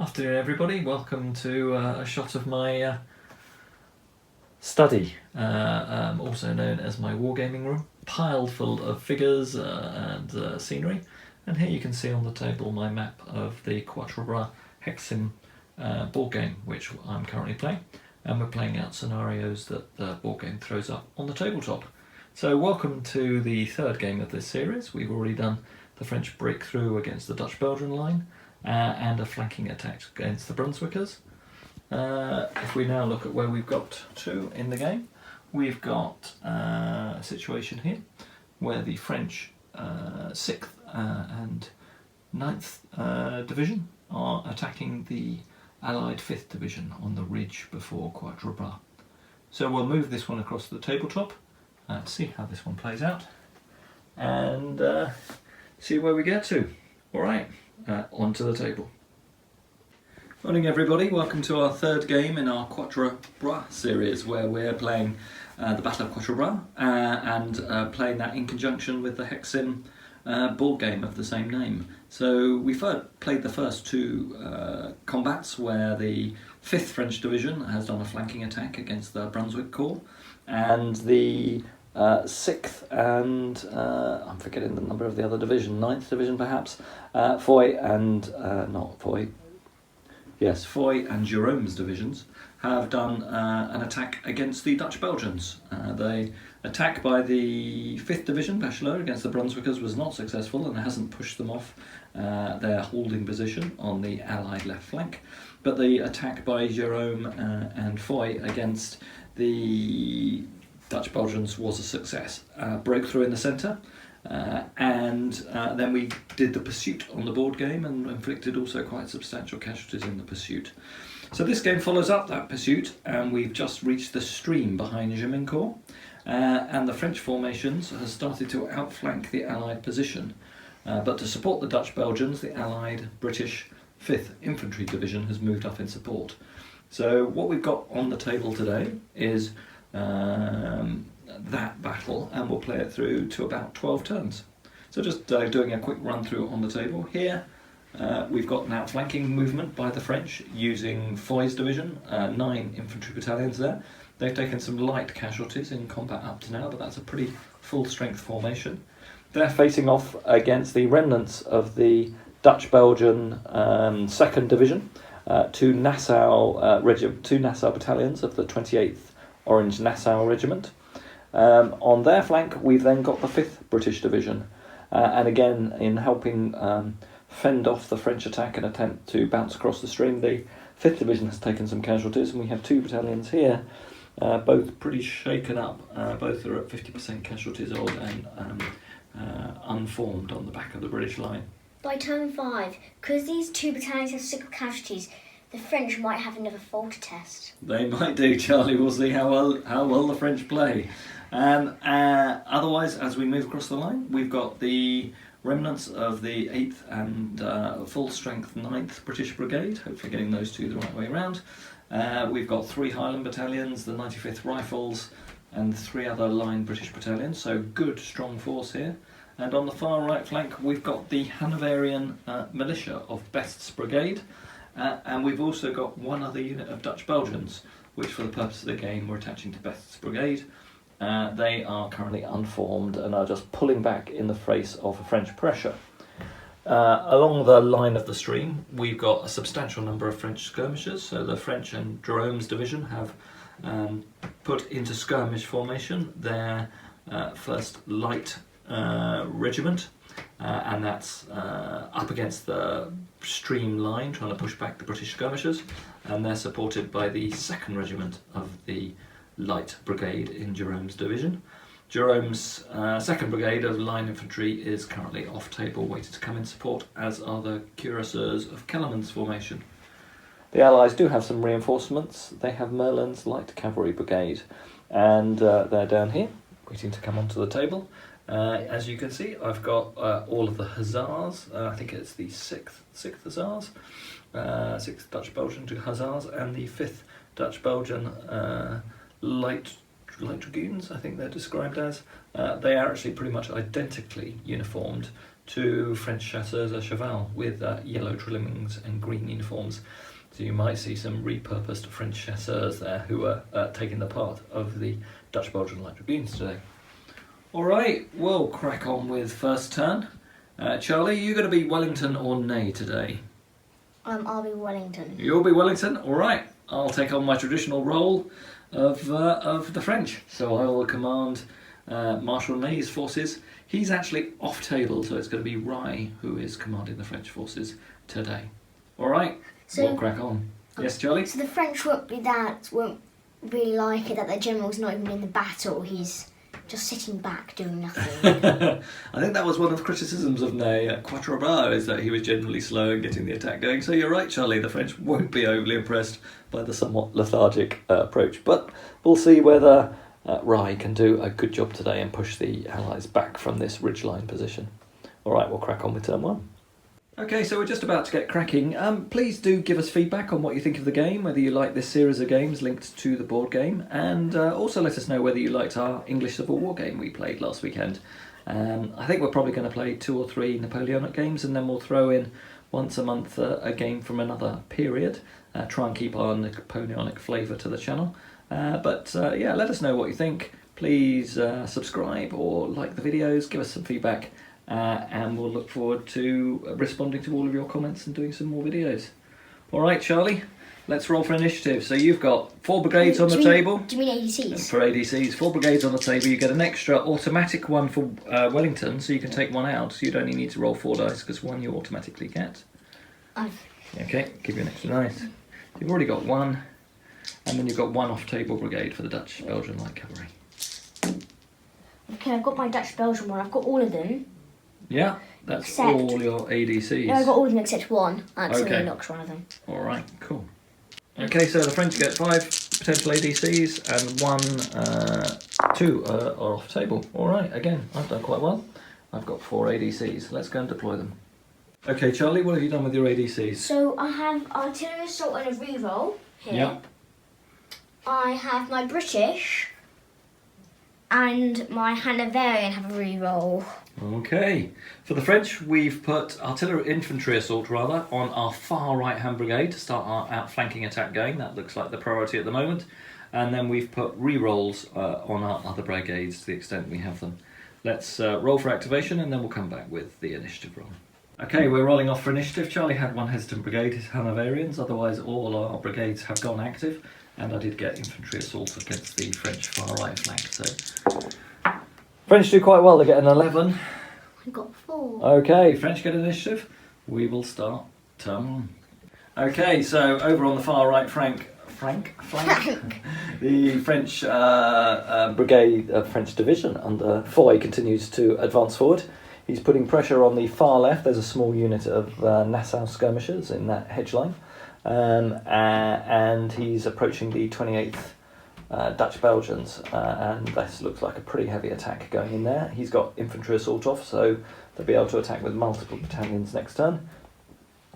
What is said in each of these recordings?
Afternoon everybody, welcome to a shot of my study, also known as my wargaming room, piled full of figures and scenery. And here you can see on the table my map of the Quatre Hexsim board game, which I'm currently playing. And we're playing out scenarios that the board game throws up on the tabletop. So welcome to the third game of this series. We've already done the French breakthrough against the Dutch-Belgian line, and a flanking attack against the Brunswickers. If we now look at where we've got to in the game, we've got a situation here where the French 6th and 9th Division are attacking the Allied 5th Division on the ridge before Quatre. So we'll move this one across the tabletop to see how this one plays out and see where we get to. Alright. Onto the table. Morning everybody, welcome to our third game in our Quatre series where we're playing the Battle of Quatre and playing that in conjunction with the Hexsim board game of the same name. So we played the first two combats where the 5th French Division has done a flanking attack against the Brunswick Corps, and the 6th and I'm forgetting the number of the other division, 9th Division perhaps, Foy and Foy and Jerome's divisions have done an attack against the Dutch Belgians. The attack by the 5th Division, Bachelor, against the Brunswickers was not successful and hasn't pushed them off their holding position on the Allied left flank. But the attack by Jerome and Foy against the Dutch Belgians was a success. Broke through in the centre, and then we did the pursuit on the board game and inflicted also quite substantial casualties in the pursuit. So this game follows up that pursuit, and we've just reached the stream behind Jimincourt, and the French formations has started to outflank the Allied position. But to support the Dutch Belgians, the Allied British 5th Infantry Division has moved up in support. So what we've got on the table today is that battle, and we'll play it through to about 12 turns. So just doing a quick run through on the table here. We've got an outflanking movement by the French using Foy's division, 9 infantry battalions there. They've taken some light casualties in combat up to now, but that's a pretty full strength formation. They're facing off against the remnants of the Dutch-Belgian 2nd Division, two Nassau battalions of the 28th Orange Nassau Regiment. On their flank, we've then got the 5th British Division, and again, in helping fend off the French attack and attempt to bounce across the stream, the 5th Division has taken some casualties, and we have two battalions here, both pretty shaken up. Both are at 50% casualties old and unformed on the back of the British line. By turn 5, because these two battalions have 6 casualties, the French might have another Folter test. They might do, Charlie. We'll see how well the French play. Otherwise, as we move across the line, we've got the remnants of the 8th and full-strength 9th British Brigade, hopefully getting those two the right way around. We've got 3 Highland battalions, the 95th Rifles, and 3 other line British battalions, so good, strong force here. And on the far right flank, we've got the Hanoverian militia of Best's Brigade. And we've also got one other unit of Dutch Belgians, which for the purpose of the game we're attaching to Best's Brigade. They are currently unformed and are just pulling back in the face of French pressure. Along the line of the stream, we've got a substantial number of French skirmishers. So the French and Jerome's division have put into skirmish formation their first light regiment. And that's up against the stream line, trying to push back the British skirmishers, and they're supported by the 2nd Regiment of the Light Brigade in Jerome's division. Jerome's 2nd Brigade of Line Infantry is currently off table, waiting to come in support, as are the cuirassiers of Kellerman's formation. The Allies do have some reinforcements. They have Merlin's Light Cavalry Brigade, and they're down here, waiting to come onto the table. As you can see, I've got all of the Hussars. I think it's the 6th Hussars, 6th Dutch Belgian Hussars, and the 5th Dutch Belgian light dragoons, I think they're described as. They are actually pretty much identically uniformed 2 French chasseurs à cheval with yellow trimmings and green uniforms. So you might see some repurposed French chasseurs there who are taking the part of the Dutch Belgian Light Dragoons today. Alright, we'll crack on with first turn. Charlie, you going to be Wellington or Ney today? I'll be Wellington. You'll be Wellington? Alright, I'll take on my traditional role of the French. So I will command Marshal Ney's forces. He's actually off table, so it's going to be Rye who is commanding the French forces today. Alright, So, we'll crack on. Yes, Charlie? So the French won't really like it that their general's not even in the battle. He's just sitting back doing nothing. I think that was one of the criticisms of Ney at Quatre is that he was generally slow in getting the attack going. So you're right, Charlie, the French won't be overly impressed by the somewhat lethargic approach. But we'll see whether Rye can do a good job today and push the Allies back from this ridgeline position. All right, we'll crack on with turn 1. Okay, so we're just about to get cracking. Please do give us feedback on what you think of the game, whether you like this series of games linked to the board game, and also let us know whether you liked our English Civil War game we played last weekend. I think we're probably going to play 2 or 3 Napoleonic games, and then we'll throw in once a month a game from another period. Try and keep our Napoleonic flavour to the channel. Yeah, let us know what you think. Please subscribe or like the videos, give us some feedback. And we'll look forward to responding to all of your comments and doing some more videos. Alright, Charlie, let's roll for initiative. So you've got 4 brigades on the table. Do you mean ADCs? For ADCs, 4 brigades on the table. You get an extra automatic one for Wellington, so you can take 1 out. So you'd only need to roll 4 dice, because 1 you automatically get. Okay, give you an extra dice. You've already got 1. And then you've got 1 off-table brigade for the Dutch Belgian Light Cavalry. Okay, I've got my Dutch Belgian one. I've got all of them. Yeah, that's Except, all your ADCs. No, I've got all of them except 1. Actually, Okay. knocks one of them. Alright, cool. Okay, so the French get 5 potential ADCs and 2 are off table. Alright, again, I've done quite well. I've got 4 ADCs. Let's go and deploy them. Okay, Charlie, what have you done with your ADCs? So I have artillery assault and a reroll here. Yep. I have my British and my Hanoverian have a reroll. Okay, for the French, we've put infantry assault on our far right hand brigade to start our outflanking attack going. That looks like the priority at the moment. And then we've put re-rolls on our other brigades to the extent we have them. Let's roll for activation and then we'll come back with the initiative roll. Okay, we're rolling off for initiative. Charlie had 1 hesitant brigade, his Hanoverians, otherwise all our brigades have gone active. And I did get infantry assault against the French far right flank. So French do quite well, they get an 11. I got 4. Okay, French get initiative. We will start turn 1. Okay, so over on the far right flank, the French brigade, French division under Foy continues to advance forward. He's putting pressure on the far left. There's a small unit of Nassau skirmishers in that hedge line. And he's approaching the 28th Dutch Belgians, and this looks like a pretty heavy attack going in there. He's got infantry assault off, so they'll be able to attack with multiple battalions next turn.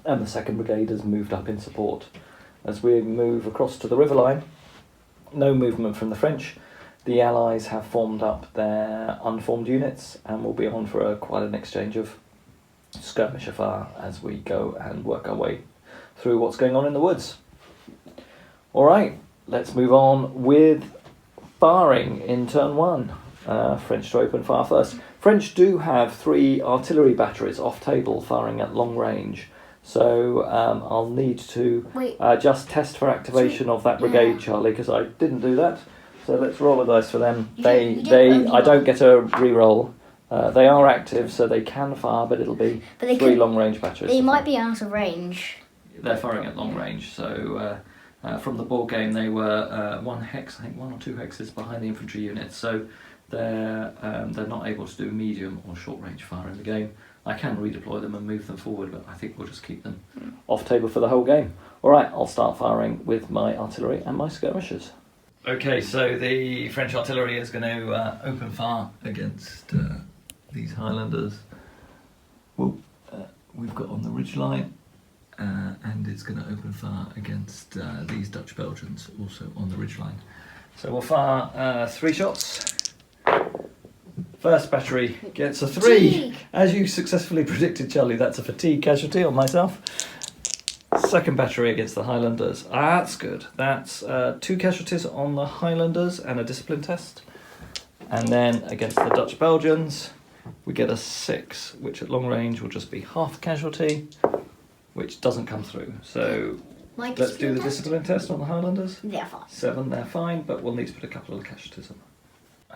And the 2nd Brigade has moved up in support. As we move across to the river line, no movement from the French. The Allies have formed up their unformed units and will be on for quite an exchange of skirmisher fire as we go and work our way through what's going on in the woods. Alright, let's move on with firing in turn 1. French to open fire first. French do have 3 artillery batteries off table firing at long range. So I'll need to just test for activation of that brigade, Charlie, because I didn't do that. So let's roll a dice for them. I don't get a re-roll. They are active, so they can fire, but it'll be 3 long range batteries. They might be out of range. They're firing at long range, so from the board game they were 1 hex, I think 1 or 2 hexes behind the infantry units, so they're not able to do medium or short range fire in the game. I can redeploy them and move them forward, but I think we'll just keep them off table for the whole game. Alright, I'll start firing with my artillery and my skirmishers. Okay, so the French artillery is going to open fire against these Highlanders. We've got on the ridgeline. And it's going to open fire against these Dutch Belgians also on the ridgeline. So we'll fire 3 shots. First battery gets a 3. Fatigue. As you successfully predicted, Charlie, that's a fatigue casualty on myself. Second battery against the Highlanders. That's good. That's 2 casualties on the Highlanders and a discipline test. And then against the Dutch Belgians, we get a 6, which at long range will just be half casualty, which doesn't come through. So let's do the discipline test on the Highlanders. They're fine. 7, they're fine, but we'll need to put a couple of casualties on.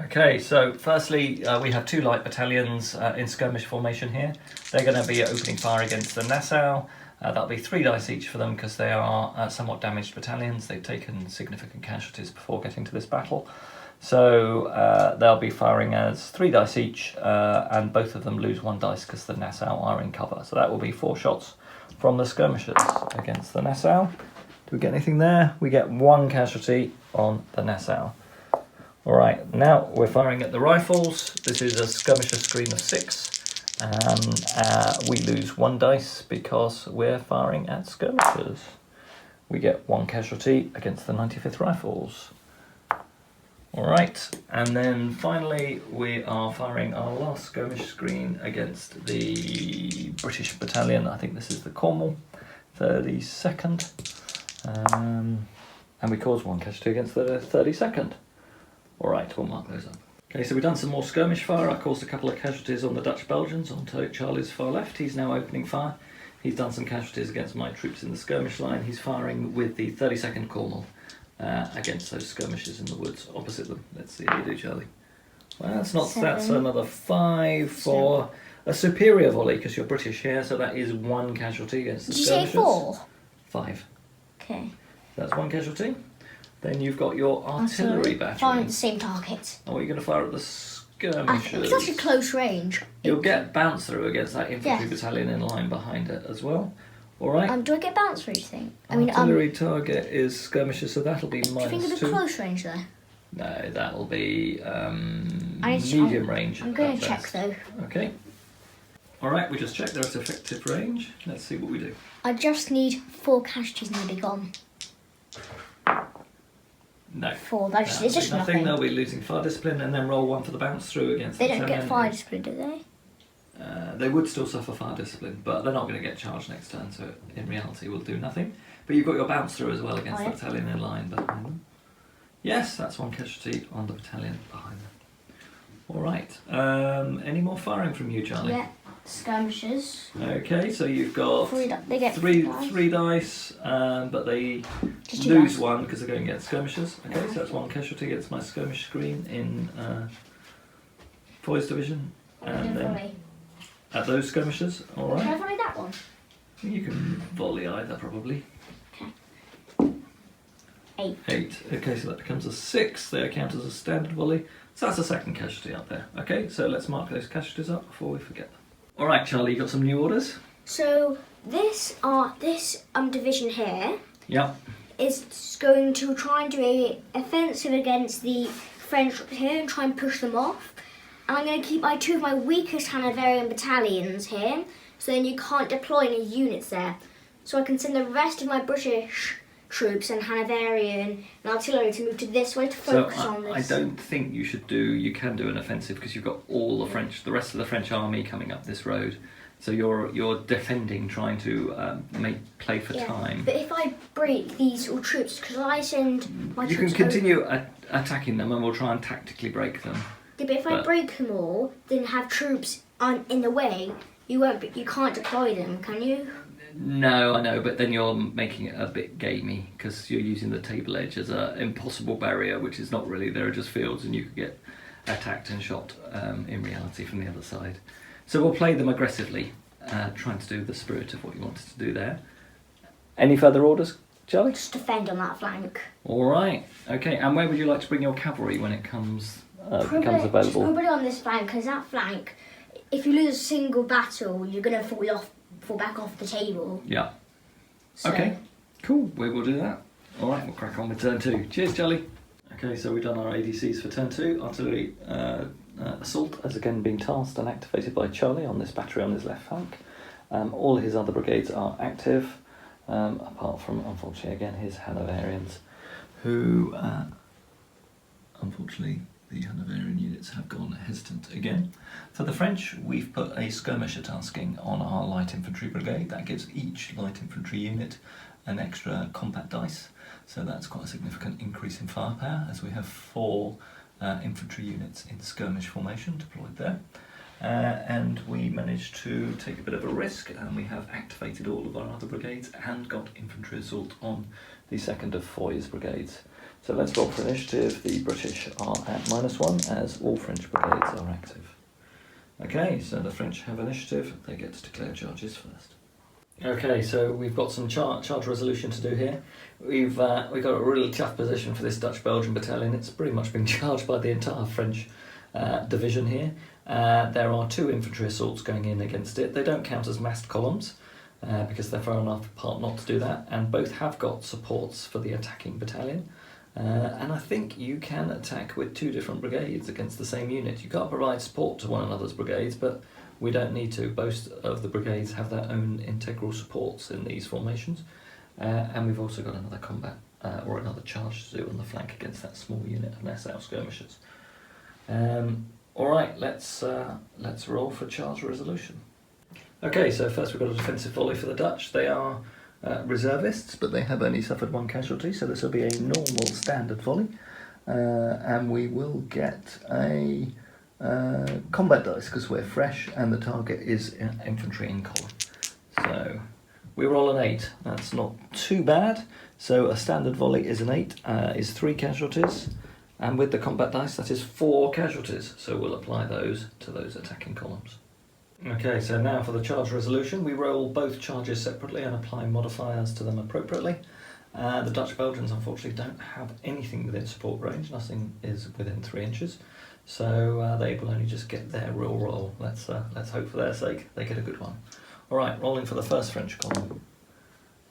Okay, so firstly, we have 2 light battalions in skirmish formation here. They're going to be opening fire against the Nassau. That'll be 3 dice each for them because they are somewhat damaged battalions. They've taken significant casualties before getting to this battle. So they'll be firing as 3 dice each, and both of them lose 1 dice because the Nassau are in cover. So that will be 4 shots from the Skirmishers against the Nassau. Do we get anything there? We get 1 casualty on the Nassau. Alright, now we're firing at the rifles. This is a skirmisher screen of 6. We lose 1 dice because we're firing at skirmishers. We get 1 casualty against the 95th Rifles. Alright, and then finally we are firing our last skirmish screen against the British battalion. I think this is the Cornwall, 32nd. And we cause 1 casualty against the 32nd. Alright, we'll mark those up. Okay, so we've done some more skirmish fire. I caused a couple of casualties on the Dutch Belgians on Charlie's far left. He's now opening fire. He's done some casualties against my troops in the skirmish line. He's firing with the 32nd Cornwall against those skirmishers in the woods opposite them. Let's see how you do, Charlie. Well, that's another 5 for a superior volley because you're British here, so that is 1 casualty against the skirmishers. Did you say 4? 5. Okay. That's 1 casualty. Then you've got your artillery battery. Firing at the same target. Oh, you're going to fire at the skirmishers. It's actually close range. You'll get bounce through against that infantry battalion in line behind it as well. Alright. Do I get bounce through, you think? Artillery target is skirmishers, so that'll be -2. Do you think it'll be close range there? No, that'll be medium range. I'm going to check though. Okay. Alright, we just checked there's effective range. Let's see what we do. I just need 4 casualties and they'll be gone. No. 4, it's just nothing. They'll be losing fire discipline and then roll 1 for the bounce through against They the don't get fire discipline, do they? They would still suffer fire discipline, but they're not going to get charged next turn, so in reality will do nothing. But you've got your bounce through as well against the battalion in line behind them. Yes, that's 1 casualty on the battalion behind them. Alright, any more firing from you, Charlie? Yeah, skirmishers. Okay, so you've got they get 3 dice, but they just lose 1 because they're going against skirmishers. Okay, so that's 1 casualty against my skirmish screen in Foy's division. And then at those skirmishers, alright. Can I volley that one? You can volley either, probably. Okay. 8. 8. Okay, so that becomes a 6. They count as a standard volley. So that's a 2nd casualty up there. Okay, so let's mark those casualties up before we forget them. Alright, Charlie, you got some new orders? So this division here Yep. is going to try and do a offensive against the French troops here and try and push them off. And I'm going to keep 2 of my weakest Hanoverian battalions here, so then you can't deploy any units there. So I can send the rest of my British troops and Hanoverian and artillery to move to this way to focus on this. I don't think you can do an offensive because you've got all the rest of the French army coming up this road. So you're defending, trying to play for time. But if I break these all troops, because I send my troops... You can continue attacking them and we'll try and tactically break them. Yeah, but if I break them all, then have troops in the way, you can't deploy them, can you? No, I know, but then you're making it a bit gamey because you're using the table edge as an impossible barrier, which is not really. There are just fields and you could get attacked and shot in reality from the other side. So we'll play them aggressively, trying to do the spirit of what you wanted to do there. Any further orders, Charlie? Just defend on that flank. All right, okay, and where would you like to bring your cavalry when it becomes available? Probably on this flank, because that flank, if you lose a single battle, you're going to fall back off the table. Yeah. So. Okay, cool, we will do that. All right, we'll crack on with turn 2. Cheers, Charlie. Okay, so we've done our ADCs for turn 2. Artillery assault has again been tasked and activated by Charlie on this battery on his left flank. All his other brigades are active, apart from, unfortunately, again, his Hanoverians, who unfortunately The Hanoverian units have gone hesitant again. For the French, we've put a skirmisher tasking on our light infantry brigade. That gives each light infantry unit an extra combat dice, so that's quite a significant increase in firepower, as we have 4 infantry units in skirmish formation deployed there. And we managed to take a bit of a risk, and we have activated all of our other brigades and got infantry assault on the second of Foy's brigades. So let's roll for initiative. The British are at -1 as all French brigades are active. Okay, so the French have initiative. They get to declare charges first. Okay, so we've got some charge resolution to do here. We've got a really tough position for this Dutch-Belgian battalion. It's pretty much been charged by the entire French division here. There are 2 infantry assaults going in against it. They don't count as massed columns because they're far enough apart not to do that, and both have got supports for the attacking battalion. And I think you can attack with 2 different brigades against the same unit. You can't provide support to one another's brigades, but we don't need to. Both of the brigades have their own integral supports in these formations. And we've also got another combat or another charge to do on the flank against that small unit of Nassau skirmishers. Alright, let's roll for charge resolution. Okay, so first we've got a defensive volley for the Dutch. They are reservists, but they have only suffered 1 casualty, so this will be a normal standard volley. And we will get a combat dice because we're fresh and the target is infantry in column. So we roll an 8, that's not too bad. So a standard volley is an 8, is 3 casualties, and with the combat dice that is 4 casualties, so we'll apply those to those attacking columns. Okay, so now for the charge resolution, we roll both charges separately and apply modifiers to them appropriately. The Dutch-Belgians unfortunately don't have anything within support range, nothing is within 3 inches, so they will only just get their real roll. Let's hope for their sake they get a good one. Alright, rolling for the first French column.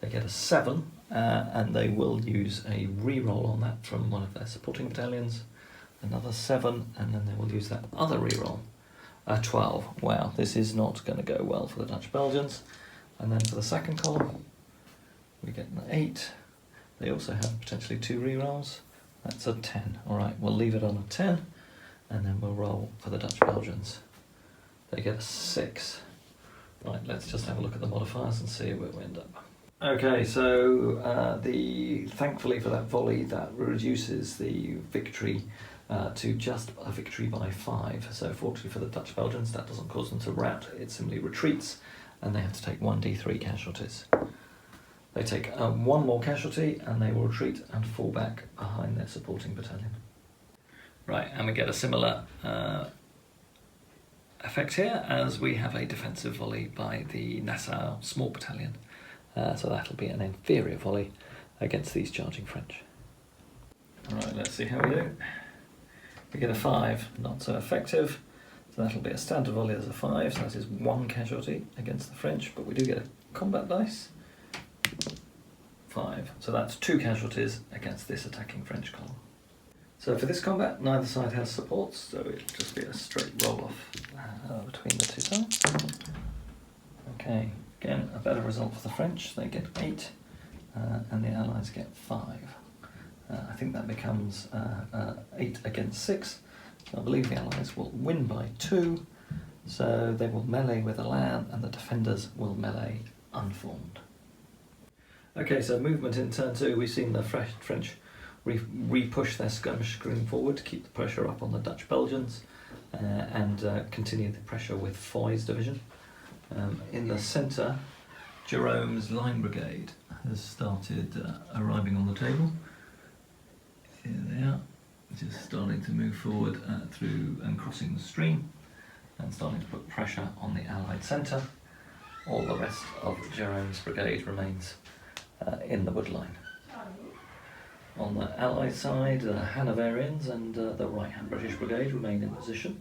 They get a 7, and they will use a re-roll on that from one of their supporting battalions. Another 7, and then they will use that other re-roll. A 12. Wow, this is not going to go well for the Dutch-Belgians. And then for the second column, we get an 8. They also have potentially 2 re-rolls. That's a 10. Alright, we'll leave it on a 10, and then we'll roll for the Dutch-Belgians. They get a 6. Right, let's just have a look at the modifiers and see where we end up. Okay, so thankfully for that volley, that reduces the victory to just a victory by 5. So fortunately for the Dutch-Belgians, that doesn't cause them to rout, it simply retreats, and they have to take 1d3 casualties. They take 1 more casualty, and they will retreat and fall back behind their supporting battalion. Right, and we get a similar effect here, as we have a defensive volley by the Nassau small battalion. So that'll be an inferior volley against these charging French. Alright, let's see how we do. We get a 5, not so effective, so that'll be a standard volley as a 5, so that is 1 casualty against the French, but we do get a combat dice. 5, so that's 2 casualties against this attacking French column. So for this combat, neither side has supports, so it'll just be a straight roll-off between the 2 sides. Okay, again, a better result for the French. They get 8, and the Allies get 5. I think that becomes 8 against 6. So I believe the Allies will win by 2, so they will melee with Elan, and the defenders will melee unformed. Okay, so movement in turn 2, we've seen the French re-push their skirmish screen forward to keep the pressure up on the Dutch-Belgians and continue the pressure with Foy's division. In the centre, Jerome's line brigade has started arriving on the table. Here they are, just starting to move forward through and crossing the stream and starting to put pressure on the Allied centre. All the rest of Jerome's brigade remains in the wood line. On the Allied side, the Hanoverians and the right-hand British brigade remain in position.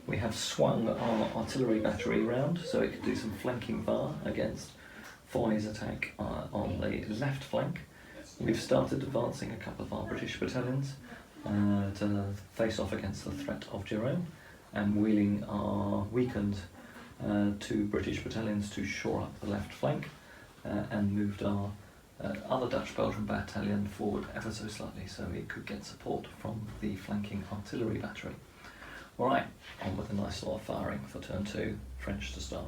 We have swung our artillery battery round so it can do some flanking fire against Foy's attack on the left flank. We've started advancing a couple of our British battalions to face off against the threat of Jerome, and wheeling our weakened 2 British battalions to shore up the left flank, and moved our other Dutch-Belgian battalion forward ever so slightly, so it could get support from the flanking artillery battery. Alright, on with a nice lot of firing for turn 2, French to start.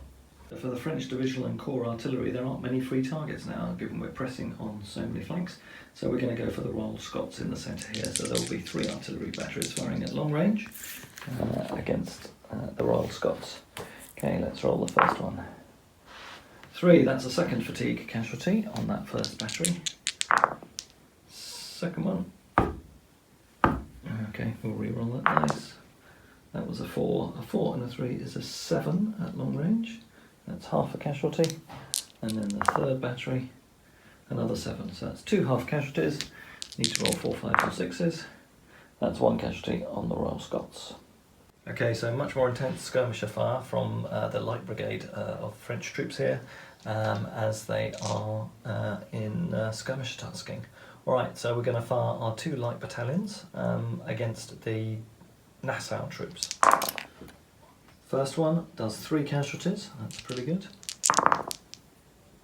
For the French divisional and corps artillery, there aren't many free targets now, given we're pressing on so many flanks. So we're going to go for the Royal Scots in the centre here. So there will be 3 artillery batteries firing at long range against the Royal Scots. Okay, let's roll the first one. 3, that's a second fatigue casualty on that first battery. Second one. Okay, we'll re-roll that dice. That was a 4. A 4 and a 3 is a 7 at long range. That's half a casualty. And then the third battery, another 7. So that's 2 half casualties. Need to roll 4, 5 or 6s. That's 1 casualty on the Royal Scots. Okay, so much more intense skirmisher fire from the light brigade of French troops here as they are in skirmish tasking. Alright, so we're going to fire our 2 light battalions against the Nassau troops. First one does 3 casualties, that's pretty good.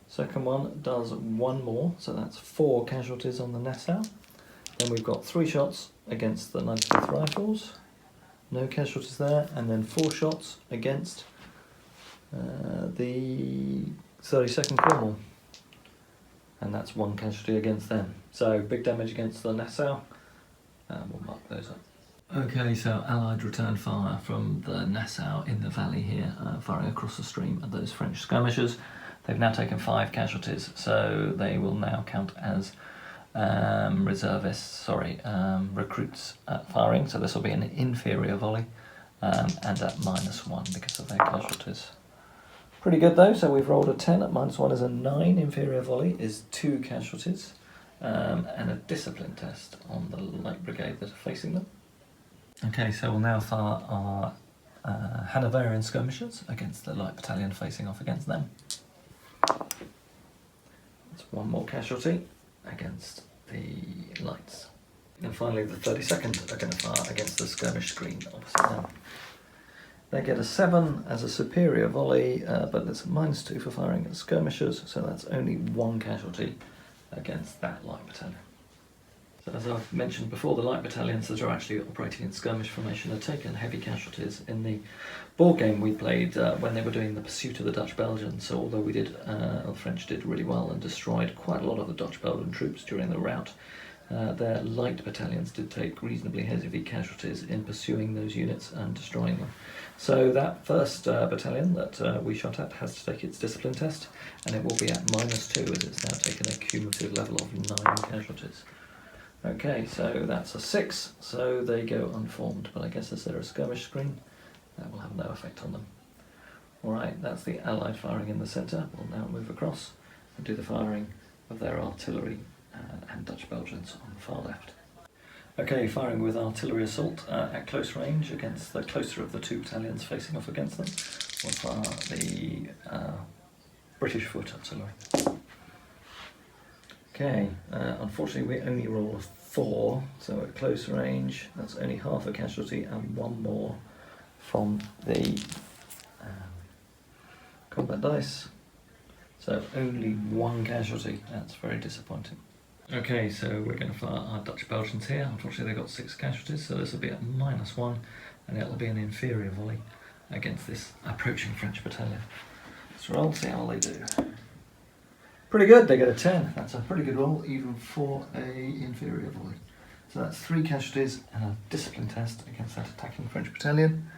Second one does 1 more, so that's 4 casualties on the Nassau. Then we've got 3 shots against the 95th Rifles, no casualties there, and then 4 shots against the 32nd Cornwall, and that's 1 casualty against them. So big damage against the Nassau, we'll mark those up. Okay, so Allied return fire from the Nassau in the valley here, firing across the stream at those French skirmishers. They've now taken 5 casualties, so they will now count as recruits firing, so this will be an inferior volley and at -1 because of their casualties. Pretty good though, so we've rolled a 10 at -1 is a 9, inferior volley is 2 casualties and a discipline test on the light brigade that are facing them. Okay, so we'll now fire our Hanoverian skirmishers against the light battalion facing off against them. That's 1 more casualty against the lights. And finally the 32nd are going to fire against the skirmish screen opposite them. They get a 7 as a superior volley, but it's a -2 for firing at skirmishers, so that's only 1 casualty against that light battalion. So as I've mentioned before, the light battalions that are actually operating in skirmish formation have taken heavy casualties in the board game we played when they were doing the pursuit of the Dutch Belgians. So although the French did really well and destroyed quite a lot of the Dutch Belgian troops during the rout, their light battalions did take reasonably heavy casualties in pursuing those units and destroying them. So that first battalion that we shot at has to take its discipline test, and it will be at -2 as it's now taken a cumulative level of 9 casualties. Okay, so that's a 6, so they go unformed, but I guess as they're a skirmish screen, that will have no effect on them. Alright, that's the Allied firing in the centre. We'll now move across and do the firing of their artillery and Dutch Belgians on the far left. Okay, firing with artillery assault at close range against the closer of the 2 battalions facing off against them. We'll fire the British foot artillery. Okay, unfortunately we only roll a 4, so at close range that's only half a casualty and 1 more from the combat dice. So only 1 casualty, that's very disappointing. Okay, so we're going to fire our Dutch Belgians here. Unfortunately they got 6 casualties, so this will be at -1 and it'll be an inferior volley against this approaching French battalion. Let's roll, see how they do. Pretty good, they get a 10. That's a pretty good roll, even for a inferior volley. So that's 3 casualties and a discipline test against that attacking French battalion.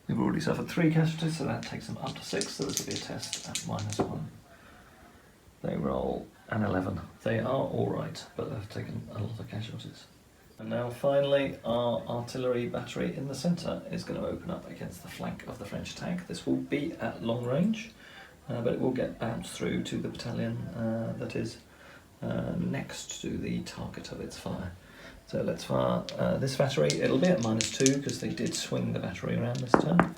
They've already suffered 3 casualties, so that takes them up to 6, so this will be a test at -1. They roll an 11. They are alright, but they've taken a lot of casualties. And now finally, our artillery battery in the centre is going to open up against the flank of the French attack. This will be at long range. But it will get bounced through to the battalion that is next to the target of its fire. So let's fire this battery. It'll be at -2 because they did swing the battery around this turn.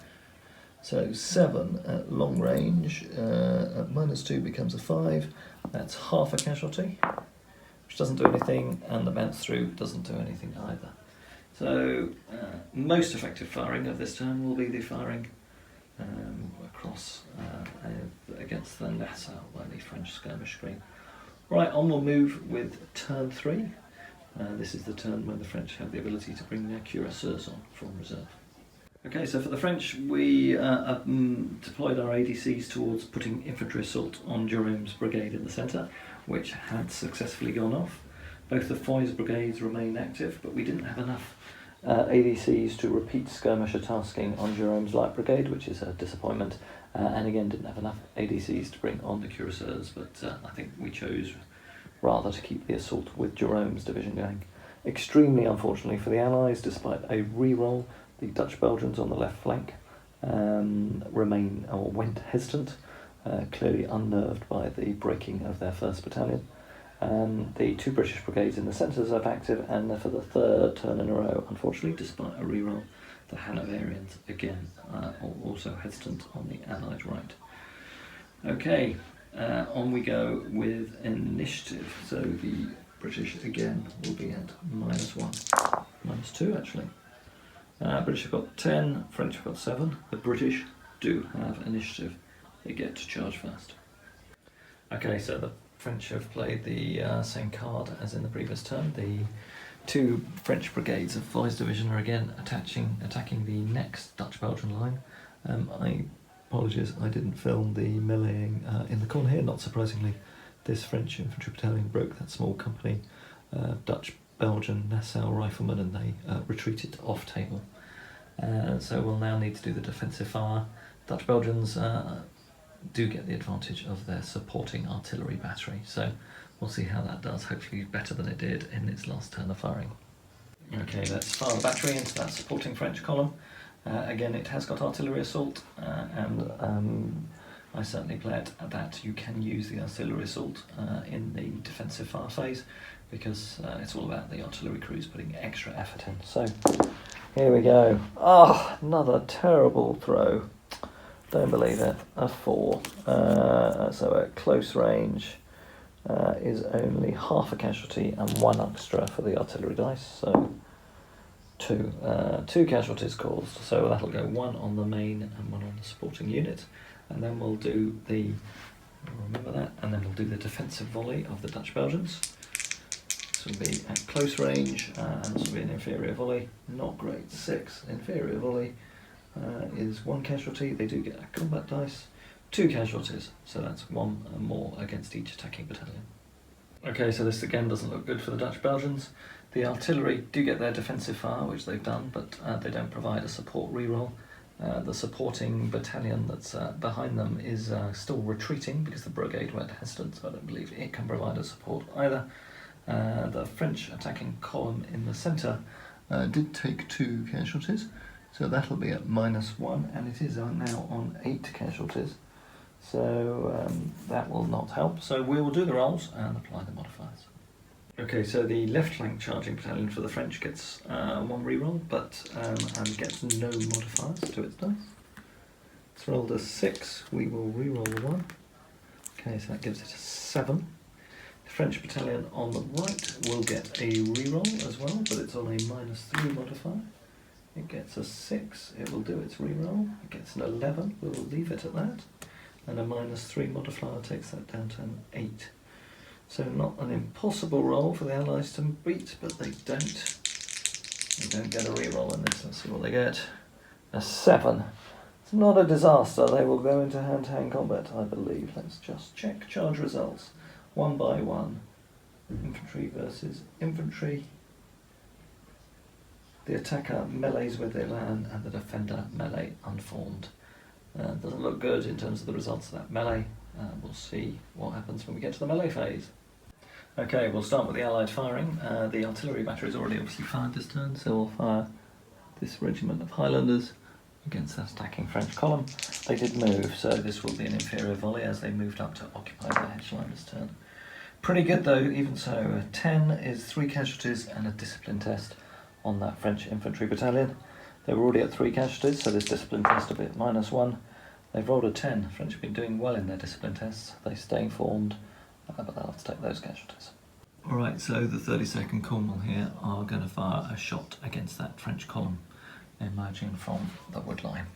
So 7 at long range, at -2 becomes a 5. That's half a casualty, which doesn't do anything, and the bounce through doesn't do anything either. So most effective firing of this turn will be the firing across against the Nassau by the French skirmish screen. Right, on we'll move with turn 3. This is the turn when the French have the ability to bring their cuirassiers on from reserve. Okay, so for the French, we deployed our ADCs towards putting infantry assault on Jerome's brigade in the centre, which had successfully gone off. Both the Foy's brigades remain active, but we didn't have enough ADCs to repeat skirmisher tasking on Jerome's light brigade, which is a disappointment, and again didn't have enough ADCs to bring on the cuirassiers, but I think we chose rather to keep the assault with Jerome's division going. Extremely unfortunately for the Allies, despite a re-roll, the Dutch Belgians on the left flank went hesitant, clearly unnerved by the breaking of their 1st battalion. The 2 British brigades in the centres are active, and for the 3rd turn in a row, unfortunately, despite a reroll, the Hanoverians again are also hesitant on the Allied right. Okay, on we go with initiative. So the British again will be at -1, -2 actually. British have got 10, French have got 7. The British do have initiative. They get to charge first. Okay, so the French have played the same card as in the previous turn. The 2 French brigades of Foy's division are again attacking the next Dutch-Belgian line. Apologies, I didn't film the meleeing in the corner here. Not surprisingly, this French infantry battalion broke that small company Dutch-Belgian Nassau riflemen, and they retreated off table. So we'll now need to do the defensive fire. Dutch Belgians do get the advantage of their supporting artillery battery, so we'll see how that does, hopefully better than it did in its last turn of firing. Okay, let's fire the battery into that supporting French column. Again, it has got artillery assault, and I certainly play it that you can use the artillery assault in the defensive fire phase, because it's all about the artillery crews putting extra effort in. So here we go. Oh, another terrible throw. Don't believe it. A 4. So at close range is only half a casualty and 1 extra for the artillery dice. So 2 casualties caused. So that'll go 1 on the main and 1 on the supporting unit. And then we'll do remember that, and then we'll do the defensive volley of the Dutch Belgians. This will be at close range, and this will be an inferior volley. Not great. 6. Inferior volley is 1 casualty. They do get a combat dice. 2 casualties, so that's 1 more against each attacking battalion. Okay, so this again doesn't look good for the Dutch Belgians. The artillery do get their defensive fire, which they've done, but they don't provide a support reroll. The supporting battalion that's behind them is still retreating because the brigade went hesitant, so I don't believe it can provide a support either. The French attacking column in the centre did take 2 casualties, so that'll be at -1, and it is now on 8 casualties. So that will not help. So we will do the rolls and apply the modifiers. Okay, so the left flank charging battalion for the French gets 1 reroll, but and gets no modifiers to its dice. It's rolled a 6. We will reroll the 1. Okay, so that gives it a 7. The French battalion on the right will get a reroll as well, but it's on a -3 modifier. It gets a 6. It will do its reroll. It gets an 11. We will leave it at that. And a -3 modifier takes that down to an 8. So not an impossible roll for the Allies to beat, but they don't. They don't get a reroll in this. Let's see what they get. A 7. It's not a disaster. They will go into hand-to-hand combat, I believe. Let's just check charge results. 1 by 1. Infantry versus infantry. The attacker melees with Elan and the defender melee unformed. Doesn't look good in terms of the results of that melee. We'll see what happens when we get to the melee phase. Okay, we'll start with the Allied firing. The artillery battery has already obviously fired this turn, so we'll fire this regiment of Highlanders against that attacking French column. They did move, so this will be an inferior volley as they moved up to occupy the hedge line this turn. Pretty good though, even so. 10 is 3 casualties and a discipline test on that French infantry battalion. They were already at 3 casualties, so this discipline test will be at -1. They've rolled a 10. French have been doing well in their discipline tests. They stay informed, but they'll have to take those casualties. Alright, so the 32nd Cornwall here are going to fire a shot against that French column emerging from the wood line.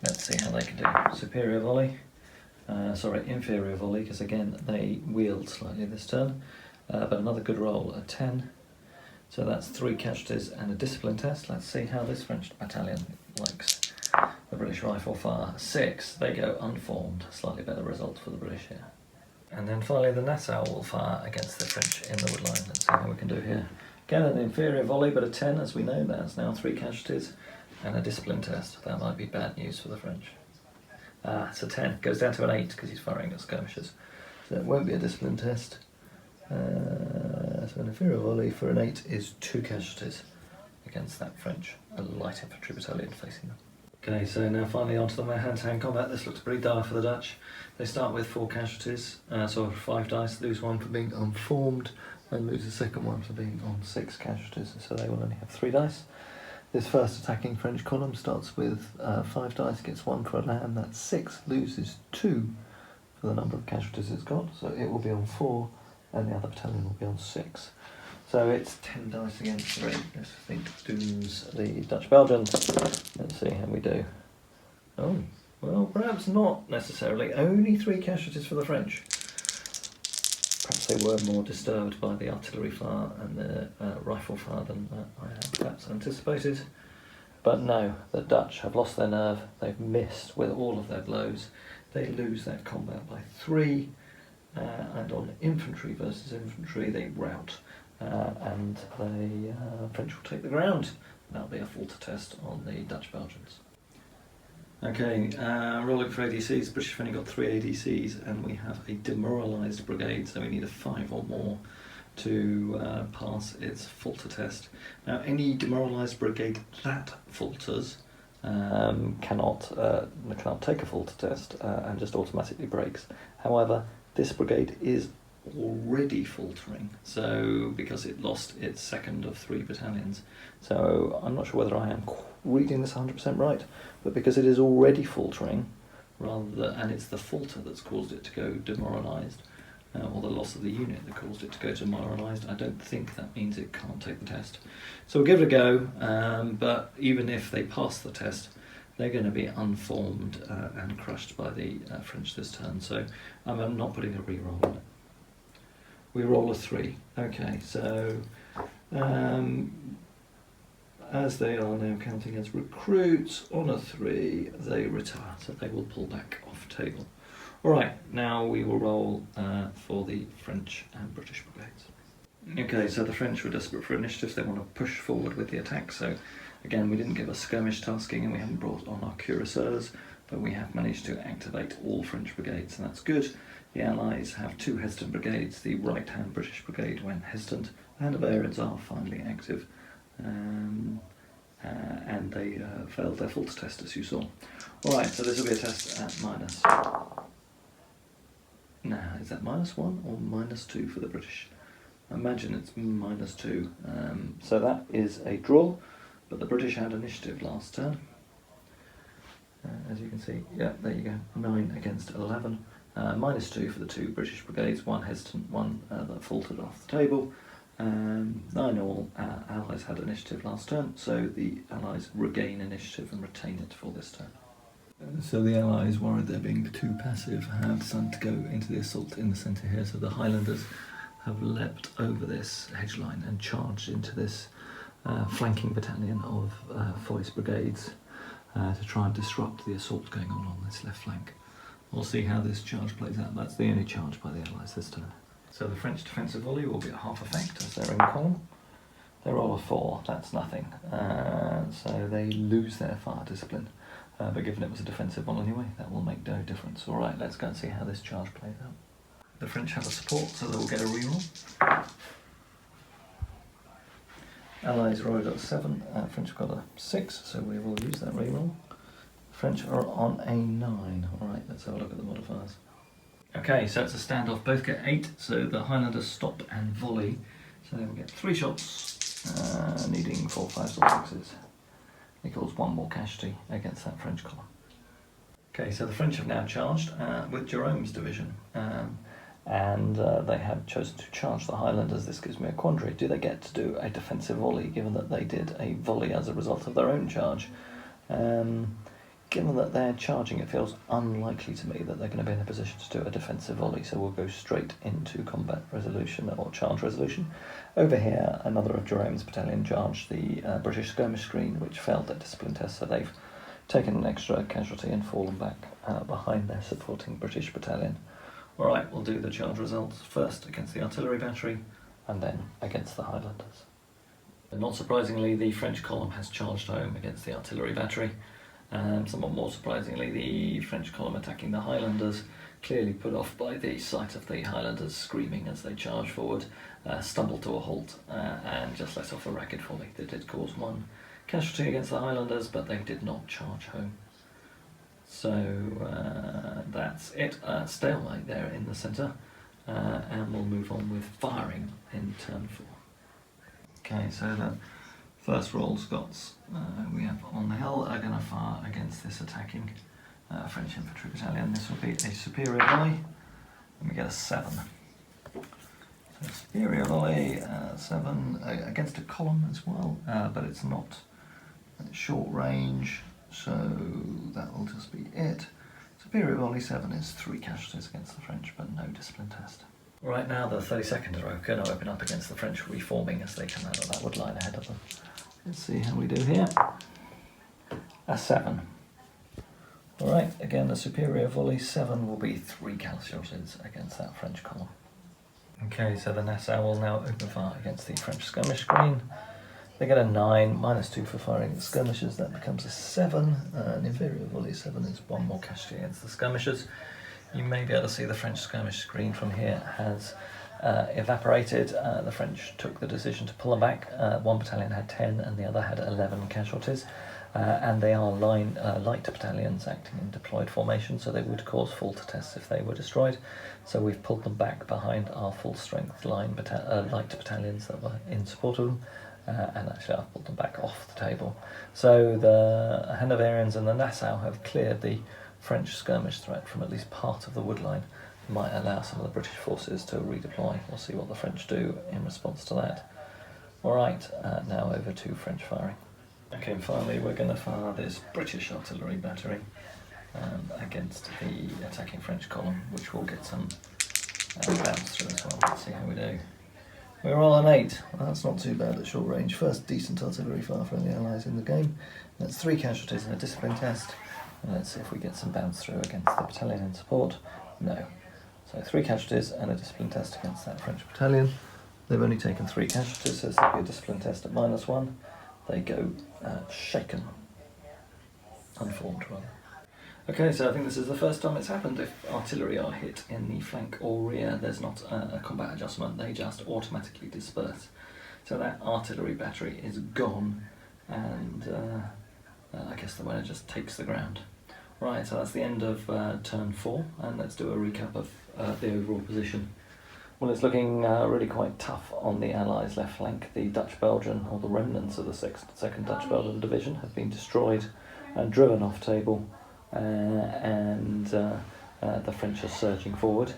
Let's see how they can do. Superior volley. inferior volley, because again they wield slightly this turn, but another good roll, a 10. So that's 3 casualties and a discipline test. Let's see how this French battalion likes the British rifle fire. 6, they go unformed, slightly better result for the British here. And then finally the Nassau will fire against the French in the woodline. Let's see how we can do here. Again an inferior volley, but a 10 as we know. That's now 3 casualties and a discipline test. That might be bad news for the French. It's a 10, goes down to an 8 because he's firing at skirmishes. So it won't be a discipline test. So an inferior volley for an 8 is 2 casualties against that French light infantry battalion facing them. Okay, so now finally onto the hand-to-hand combat. This looks pretty dire for the Dutch. They start with 4 casualties, so 5 dice, lose 1 for being unformed, and lose the second one for being on 6 casualties, so they will only have 3 dice. This first attacking French column starts with 5 dice, gets 1 for a land, that's 6, loses 2 for the number of casualties it's got, so it will be on 4, and the other battalion will be on 6. So it's 10 dice against 3. This, I think, dooms the Dutch Belgians. Let's see how we do. Oh, well, perhaps not necessarily. Only 3 casualties for the French. Perhaps they were more disturbed by the artillery fire and the rifle fire than I had perhaps anticipated. But no, the Dutch have lost their nerve. They've missed with all of their blows. They lose that combat by 3. And on infantry versus infantry, they rout. And the French will take the ground. That'll be a falter test on the Dutch Belgians. Okay, rolling for ADCs. The British have only got 3 ADCs, and we have a demoralised brigade, so we need a 5 or more to pass its falter test. Now, any demoralised brigade that falters cannot take a falter test and just automatically breaks. However, this brigade is already faltering, so because it lost its second of 3 battalions. So I'm not sure whether I am reading this 100% right, but because it is already faltering, and it's the falter that's caused it to go demoralised, or the loss of the unit that caused it to go demoralised, I don't think that means it can't take the test. So we'll give it a go, but even if they pass the test, they're going to be unformed and crushed by the French this turn, so I'm not putting a reroll on it. We roll a 3. Okay, so as they are now counting as recruits, on a 3 they retire, so they will pull back off table. Alright, now we will roll for the French and British brigades. Okay, so the French were desperate for initiative, they want to push forward with the attack, so again we didn't give a skirmish tasking and we haven't brought on our cuirassiers, but we have managed to activate all French brigades, and that's good. The Allies have 2 hesitant brigades, the right-hand British brigade when hesitant, and the Bavarians are finally active. And they failed their false test, as you saw. Alright, so this will be a test at minus. Now, is that -1 or -2 for the British? I imagine it's -2. So that is a draw, but the British had initiative last turn. As you can see, yeah, there you go, 9 against 11. -2 for the 2 British brigades, 1 hesitant, 1 that faltered off the table. 9 all Allies had initiative last turn, so the Allies regain initiative and retain it for this turn. So the Allies, worried they're being too passive, have decided to go into the assault in the centre here, so the Highlanders have leapt over this hedge line and charged into this flanking battalion of Foy's brigades to try and disrupt the assault going on this left flank. We'll see how this charge plays out. That's the only charge by the Allies this turn. So the French defensive volley will be at half effect as they're in column. They roll a 4, that's nothing. So they lose their fire discipline. But given it was a defensive one anyway, that will make no difference. Alright, let's go and see how this charge plays out. The French have a support, so they will get a reroll. Allies rolled at 7, French have got a 6, so we will use that reroll. French are on a 9. Alright, let's have a look at the modifiers. Okay, so it's a standoff. Both get 8, so the Highlanders stop and volley. So they will get 3 shots, needing 4, 5s or 6s. It caused 1 more casualty against that French column. Okay, so the French have now charged with Jerome's division. And they have chosen to charge the Highlanders. This gives me a quandary. Do they get to do a defensive volley, given that they did a volley as a result of their own charge? given that they're charging, it feels unlikely to me that they're going to be in a position to do a defensive volley, so we'll go straight into combat resolution or charge resolution. Over here, another of Jerome's battalion charged the British skirmish screen, which failed their discipline test, so they've taken an extra casualty and fallen back behind their supporting British battalion. Alright, we'll do the charge results first against the artillery battery and then against the Highlanders. Not surprisingly, the French column has charged home against the artillery battery. Somewhat more surprisingly, the French column attacking the Highlanders, clearly put off by the sight of the Highlanders screaming as they charge forward, stumbled to a halt and just let off a ragged volley. They did cause one casualty against the Highlanders, but they did not charge home. So that's it. Stalemate there in the centre, and we'll move on with firing in turn 4. Okay, so the first roll Scots we have on the hill are going to fire against this attacking French infantry battalion. This will be a superior volley, and we get a 7. So superior volley, 7 against a column as well, but it's not short range, so that will just be it. Superior volley 7 is 3 casualties against the French, but no discipline test. Right now, the 32nd are going to open up against the French reforming as they come out of that wood line ahead of them. Let's see how we do here. A 7. Alright, again, the superior volley 7 will be 3 casualties against that French column. Okay, so the Nassau will now open fire against the French skirmish screen. They get a 9, -2 for firing the skirmishers, that becomes a 7. An inferior volley 7 is 1 more casualty against the skirmishers. You may be able to see the French skirmish screen from here has evaporated. The French took the decision to pull them back. One battalion had 10 and the other had 11 casualties. And they are light battalions acting in deployed formation, so they would cause fault tests if they were destroyed. So we've pulled them back behind our full-strength light battalions that were in support of them. And actually I've pulled them back off the table. So the Hanoverians and the Nassau have cleared the French skirmish threat from at least part of the wood line. Might allow some of the British forces to redeploy. We'll see what the French do in response to that. Alright, now over to French firing. Okay, and finally we're going to fire this British artillery battery against the attacking French column, which will get some bounce through as well. Let's see how we do. We're all on 8. Well, that's not too bad at short range. First decent artillery fire from the Allies in the game. That's 3 casualties in a discipline test. And let's see if we get some bounce through against the battalion in support. No. So 3 casualties and a discipline test against that French battalion. They've only taken 3 casualties, so there'll be a discipline test at -1. They go shaken. Unformed, rather. Okay, so I think this is the first time it's happened. If artillery are hit in the flank or rear, there's not a combat adjustment, they just automatically disperse. So that artillery battery is gone, and I guess the winner just takes the ground. Right, so that's the end of turn 4, and let's do a recap of the overall position. Well, it's looking really quite tough on the Allies' left flank. The Dutch-Belgian, or the remnants of the 2nd Dutch-Belgian Division, have been destroyed and driven off table. And the French are surging forward.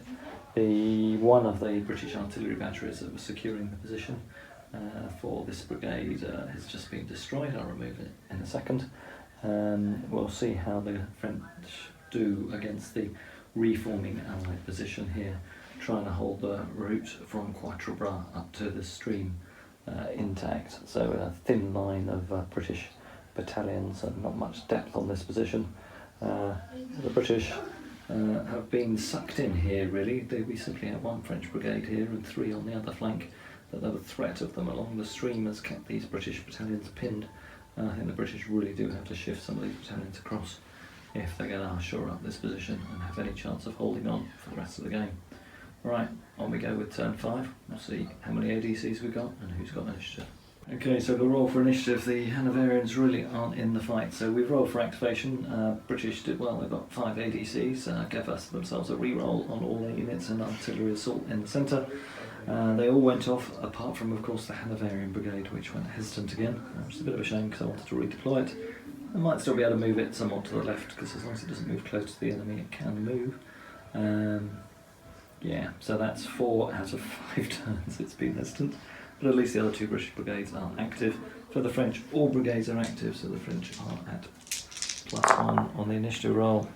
One of the British artillery batteries that was securing the position for this brigade has just been destroyed. I'll remove it in a second. We'll see how the French do against the reforming Allied position here, trying to hold the route from Quatre up to the stream intact. So a thin line of British battalions and not much depth on this position. The British have been sucked in here, really. We simply have 1 French brigade here and 3 on the other flank, but the threat of them along the stream has kept these British battalions pinned. I think the British really do have to shift some of these battalions across if they're going to shore up this position and have any chance of holding on for the rest of the game. Right, on we go with turn 5. We'll see how many ADCs we've got and who's got initiative. Okay, so the roll for initiative, the Hanoverians really aren't in the fight, so we've rolled for activation. British did well, they've got 5 ADCs, gave themselves a re-roll on all their units and artillery assault in the centre. They all went off, apart from, of course, the Hanoverian brigade, which went hesitant again, which is a bit of a shame because I wanted to redeploy it. I might still be able to move it somewhat to the left, because as long as it doesn't move close to the enemy, it can move. Yeah, so that's 4 out of 5 turns it's been hesitant. But at least the other 2 British brigades are active. For the French, all brigades are active, so the French are at +1 on the initiative roll.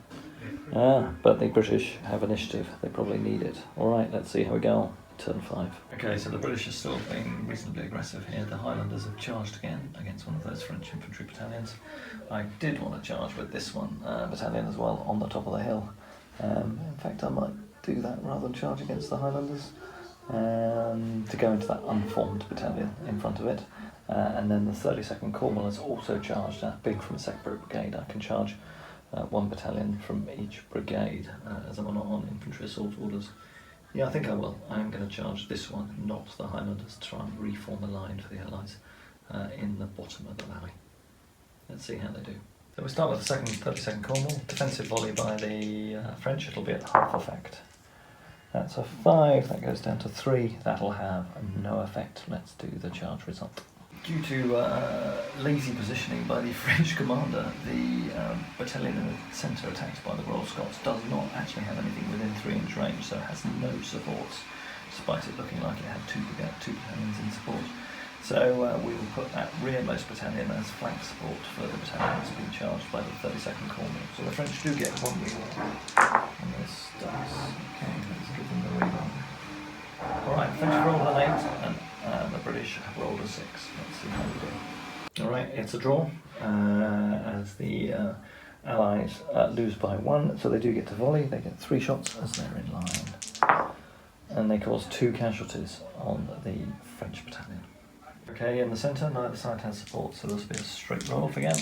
But the British have initiative. They probably need it. Alright, let's see how we go. Turn 5. Okay, so the British are still being reasonably aggressive here. The Highlanders have charged again against one of those French infantry battalions. I did want to charge with this one battalion as well on the top of the hill. In fact, I might do that rather than charge against the Highlanders. To go into that unformed battalion in front of it. And then the 32nd Cornwall has also charged, being from a separate brigade. I can charge one battalion from each brigade as I'm on infantry assault orders. Yeah, I think I will. I'm going to charge this one, not the Highlanders, to try and reform a line for the Allies in the bottom of the valley. Let's see how they do. So we start with the 32nd Cornwall. Defensive volley by the French. It'll be at half effect. That's a 5, that goes down to 3. That'll have no effect. Let's do the charge result. Due to lazy positioning by the French commander, the battalion in the centre attacked by the Royal Scots does not actually have anything within 3-inch range, so it has no supports, despite it looking like it had two battalions in support. So we will put that rearmost battalion as flank support for the battalion that's been charged by the 32nd Cornwall. So the French do get 1 reroll on this dice. Okay, let's give them the reroll. Alright, French have rolled an 8 and the British have rolled a 6. Let's see how we do. Alright, it's a draw as the Allies lose by 1, so they do get to volley. They get 3 shots as they're in line. And they cause 2 casualties on the French battalion. Okay, in the centre, neither side has support, so this will be a straight roll again.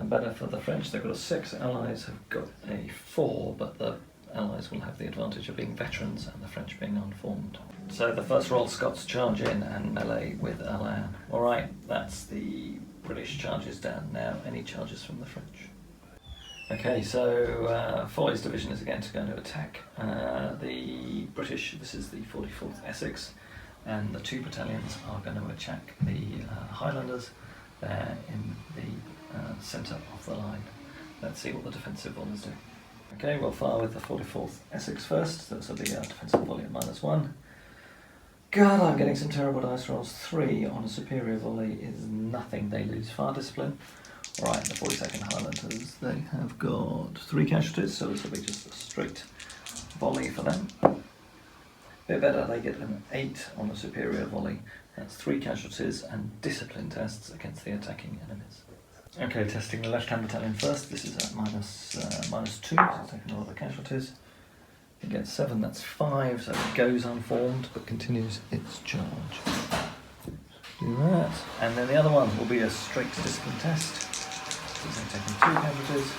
Better for the French, they've got a 6, Allies have got a 4, but the Allies will have the advantage of being veterans and the French being unformed. So the first roll, Scots charge in and melee with Alain. Alright, that's the British charges down. Now, any charges from the French? Okay, so Foley's division is again going to attack the British. This is the 44th Essex. And the 2 battalions are going to attack the Highlanders there in the centre of the line. Let's see what the defensive volleys do. Okay, we'll fire with the 44th Essex first. This will be a defensive volley at -1. God, I'm getting some terrible dice rolls. 3 on a superior volley is nothing. They lose fire discipline. Alright, the 42nd Highlanders, they have got 3 casualties, so this will be just a straight volley for them. Bit better, they get an 8 on a superior volley. That's 3 casualties and discipline tests against the attacking enemies. Okay, testing the left-hand battalion first. This is at -2, so taking all the casualties. It gets 7, that's 5, so it goes unformed but continues its charge. Do that. And then the other one will be a straight discipline test. So they're taking 2 casualties.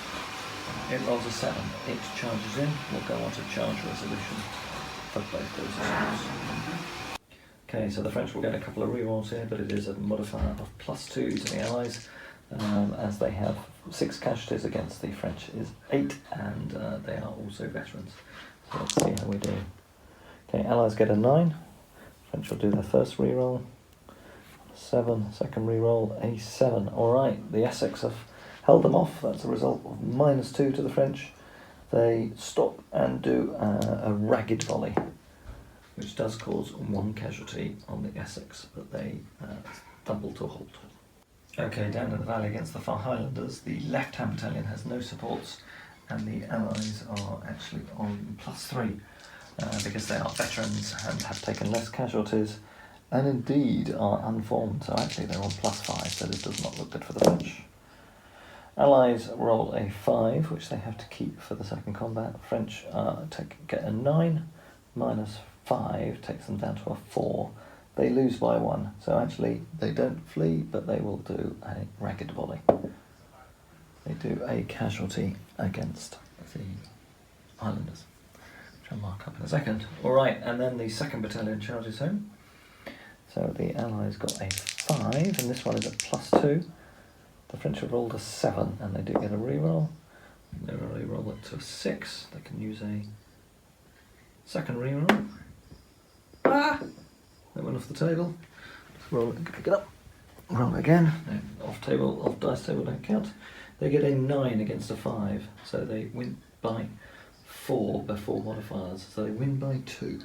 It rolls a 7. It charges in. We'll go on to charge resolution for both those issues. Okay, so the French will get a couple of rerolls here, but it is a modifier of +2 to the Allies, as they have 6 casualties against the French is 8, and they are also veterans. So let's see how we do. Okay, Allies get a 9. French will do their first reroll. 7, second reroll, a 7. Alright, the Essex have held them off. That's a result of -2 to the French. They stop and do a ragged volley, which does cause 1 casualty on the Essex, but they stumble to a halt. Okay, down in the valley against the far Highlanders, the left-hand battalion has no supports, and the Allies are actually on +3 because they are veterans and have taken less casualties, and indeed are unformed, so actually they're on +5, so this does not look good for the French. Allies roll a 5, which they have to keep for the second combat. French get a 9, -5 takes them down to a 4. They lose by 1, so actually they don't flee, but they will do a ragged volley. They do a casualty against the Highlanders, which I'll mark up in a second. Alright, and then the 2nd battalion charges home. So the Allies got a 5, and this one is at +2. The French have rolled a 7, and they do get a reroll. They reroll it to a 6. They can use a second reroll. That went off the table. Just roll it, pick it up. Roll it again. No, off dice table don't count. They get a 9 against a 5, so they win by 4 before modifiers. So they win by 2.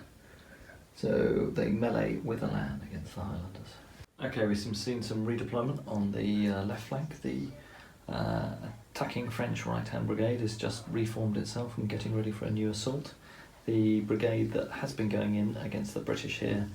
So they melee with a land against the Highlanders. Okay, we've seen some redeployment on the left flank. The attacking French right-hand brigade has just reformed itself and getting ready for a new assault. The brigade that has been going in against the British here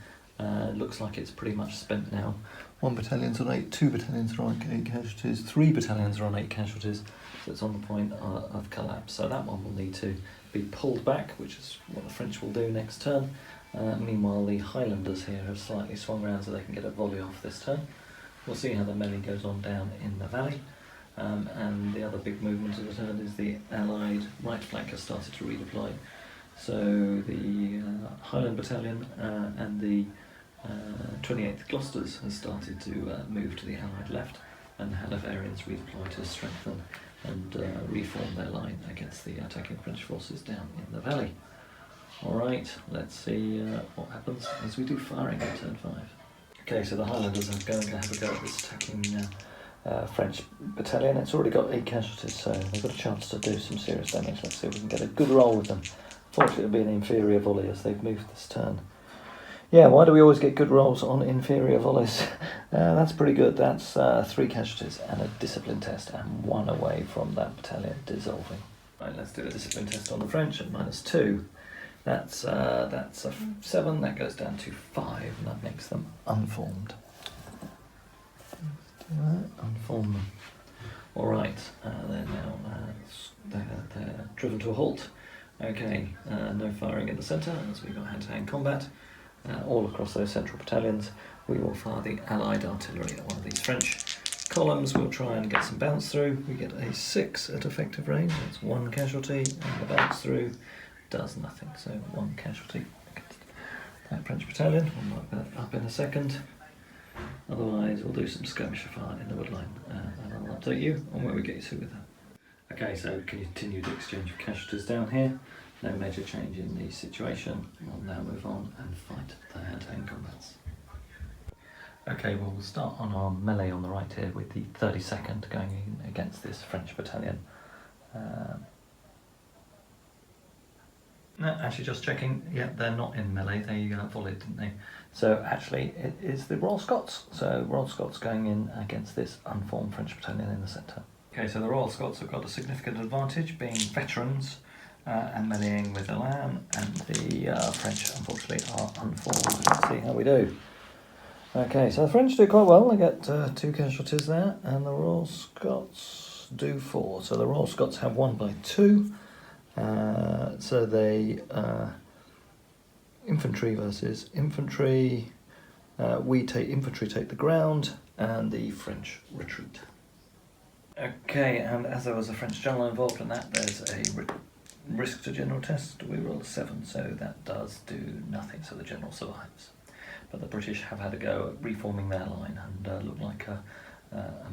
looks like it's pretty much spent now. 1 battalion's on 8, 2 battalions are on 8 casualties, 3 battalions are on 8 casualties, so it's on the point of collapse. So that one will need to be pulled back, which is what the French will do next turn. Meanwhile, the Highlanders here have slightly swung around so they can get a volley off this turn. We'll see how the melee goes on down in the valley. And the other big movement of the turn is the Allied right flank has started to redeploy. So the Highland Battalion and the 28th Gloucesters has started to move to the Allied left, and the Hanoverians redeploy to strengthen and reform their line against the attacking French forces down in the valley. Alright, let's see what happens as we do firing on turn 5. Okay, so the Highlanders are going to have a go at this attacking French battalion. It's already got 8 casualties, so they've got a chance to do some serious damage. Let's see if we can get a good roll with them. Fortunately, it'll be an inferior volley as they've moved this turn. Yeah, why do we always get good rolls on inferior volleys? That's pretty good. That's 3 casualties and a discipline test, and 1 away from that battalion dissolving. Right, let's do a discipline test on the French at -2. That's a 7, that goes down to 5, and that makes them unformed. Unform them. Alright, they're now they're driven to a halt. Okay, no firing in the centre as we've got hand-to-hand combat. All across those central battalions, we will fire the Allied artillery at one of these French columns. We'll try and get some bounce through. We get a 6 at effective range, that's 1 casualty, and the bounce through does nothing, so 1 casualty against that French battalion. We'll mark that up in a second. Otherwise, we'll do some skirmisher fire in the woodline, and I'll update you on where we get to with that. Okay, so continue the exchange of casualties down here. No major change in the situation. We'll now move on and fight the hand-to-hand combats. Okay, well, we'll start on our melee on the right here with the 32nd going in against this French battalion. No, actually just checking, yeah, they're not in melee, they volleyed, didn't they? So actually it is the Royal Scots. So Royal Scots going in against this unformed French battalion in the centre. Okay, so the Royal Scots have got a significant advantage, being veterans and meleeing with Elan, and the French unfortunately are unformed. Let's see how we do. Okay, so the French do quite well, they get 2 casualties there, and the Royal Scots do 4. So the Royal Scots have won by 2. So they infantry versus infantry. Infantry take the ground, and the French retreat. Okay, and as there was a French general involved in that, there's a risk to general test. We roll a 7, so that does do nothing. So the general survives, but the British have had a go at reforming their line and look like a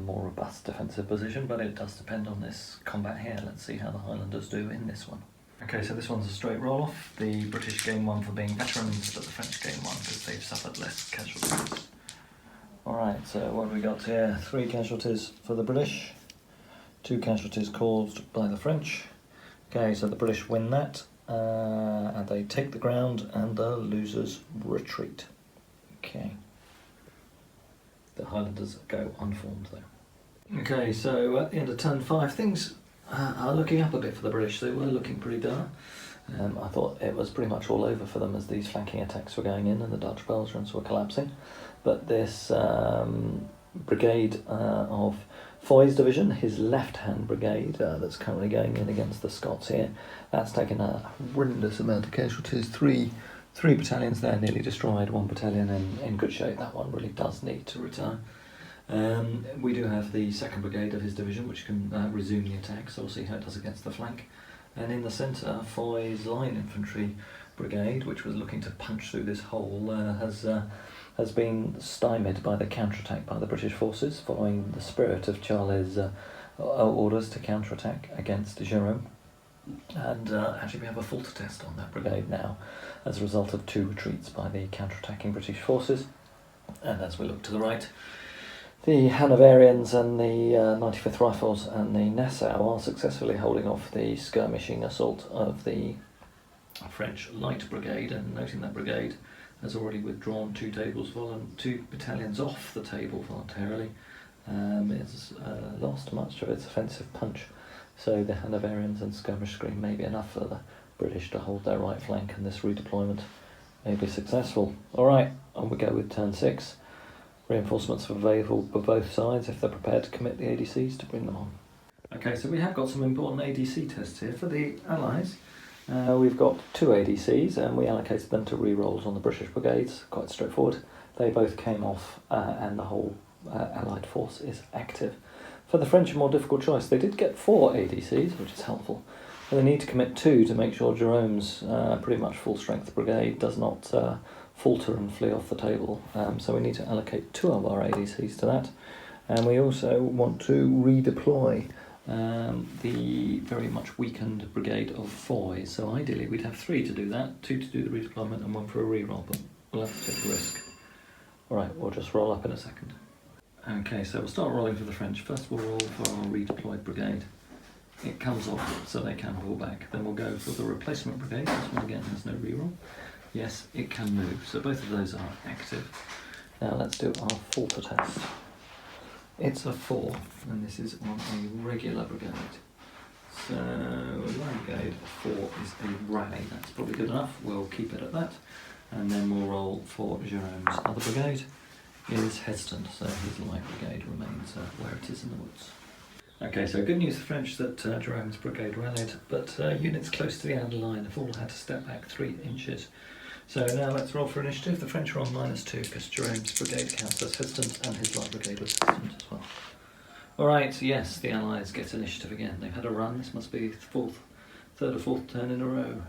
more robust defensive position, but it does depend on this combat here. Let's see how the Highlanders do in this one. Okay, so this one's a straight roll-off. The British gain 1 for being veterans, but the French gain 1 because they've suffered less casualties. Alright, so what have we got here? 3 casualties for the British, 2 casualties caused by the French. Okay, so the British win that, and they take the ground, and the losers retreat. Okay. The Highlanders go unformed though. Okay, so at the end of turn 5, things are looking up a bit for the British. They were looking pretty dire. I thought it was pretty much all over for them as these flanking attacks were going in and the Dutch Belgians were collapsing. But this brigade of Foy's division, his left-hand brigade that's currently going in against the Scots here, that's taken a horrendous amount of casualties. Three battalions there nearly destroyed, 1 battalion in good shape. That one really does need to retire. We do have the 2nd Brigade of his division, which can resume the attack, so we'll see how it does against the flank. And in the centre, Foy's line infantry brigade, which was looking to punch through this hole, has been stymied by the counterattack by the British forces, following the spirit of Charles's orders to counterattack against Jerome. And actually we have a fault test on that brigade now, as a result of 2 retreats by the counterattacking British forces. And as we look to the right, the Hanoverians and the 95th Rifles and the Nassau are successfully holding off the skirmishing assault of the French Light Brigade, and noting that brigade has already withdrawn 2 battalions off the table voluntarily, it's lost much of its offensive punch, so the Hanoverians and skirmish screen may be enough for the British to hold their right flank, and this redeployment may be successful. Alright, on we go with turn 6. Reinforcements are available for both sides if they're prepared to commit the ADCs to bring them on. Okay, so we have got some important ADC tests here for the Allies. We've got 2 ADCs and we allocated them to re-rolls on the British brigades, quite straightforward. They both came off and the whole Allied force is active. For the French, a more difficult choice. They did get 4 ADCs, which is helpful. But they need to commit 2 to make sure Jerome's pretty much full strength brigade does not falter and flee off the table. So we need to allocate 2 of our ADCs to that. And we also want to redeploy the very much weakened brigade of Foy. So ideally we'd have 3 to do that, 2 to do the redeployment and 1 for a reroll, but we'll have to take the risk. Alright, we'll just roll up in a second. Okay, so we'll start rolling for the French. First we'll roll for our redeployed brigade. It comes off so they can pull back. Then we'll go for the replacement brigade. This one again has no reroll. Yes, it can move, so both of those are active. Now let's do our falter test. It's a 4, and this is on a regular brigade. So line brigade 4 is a rally. That's probably good enough. We'll keep it at that. And then we'll roll for Jerome's other brigade. Is hesitant, so his light brigade remains where it is in the woods. Okay, so good news for French that Jerome's brigade rallied, but units close to the outer line have all had to step back 3 inches. So now let's roll for initiative. The French are on -2 because Jerome's brigade counts as hesitant and his light brigade was hesitant as well. Alright, yes, the Allies get initiative again. They've had a run. This must be the third or fourth turn in a row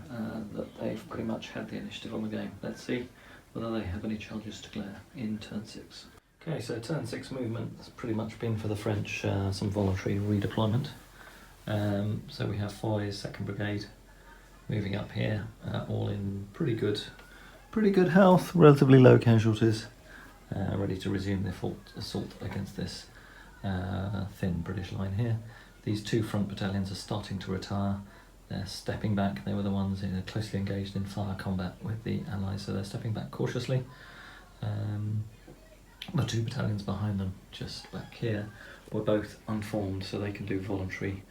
that they've pretty much had the initiative on the game. Let's see whether they have any charges to declare in turn 6. Okay, so turn 6 movement has pretty much been for the French some voluntary redeployment. So we have Foy's 2nd Brigade moving up here, all in pretty good health, relatively low casualties, ready to resume their assault against this thin British line here. These 2 front battalions are starting to retire. They're stepping back. They were the ones closely engaged in fire combat with the Allies, so they're stepping back cautiously. The 2 battalions behind them, just back here, were both unformed, so they can do voluntary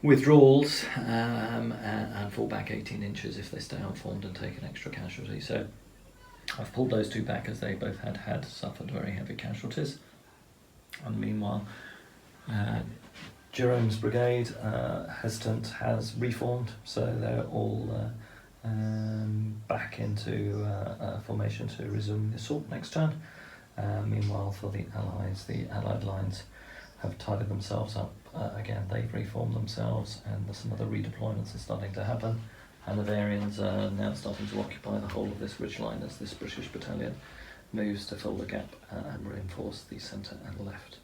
withdrawals and fall back 18 inches if they stay unformed and take an extra casualty. So I've pulled those 2 back as they both had suffered very heavy casualties. And meanwhile, Jerome's brigade, hesitant, has reformed, so they're all back into formation to resume the assault next turn. Meanwhile, for the Allies, the Allied lines have tidied themselves up. Again, they've reformed themselves, and some other redeployments are starting to happen. Hanoverians are now starting to occupy the whole of this ridgeline as this British battalion moves to fill the gap and reinforce the centre and left.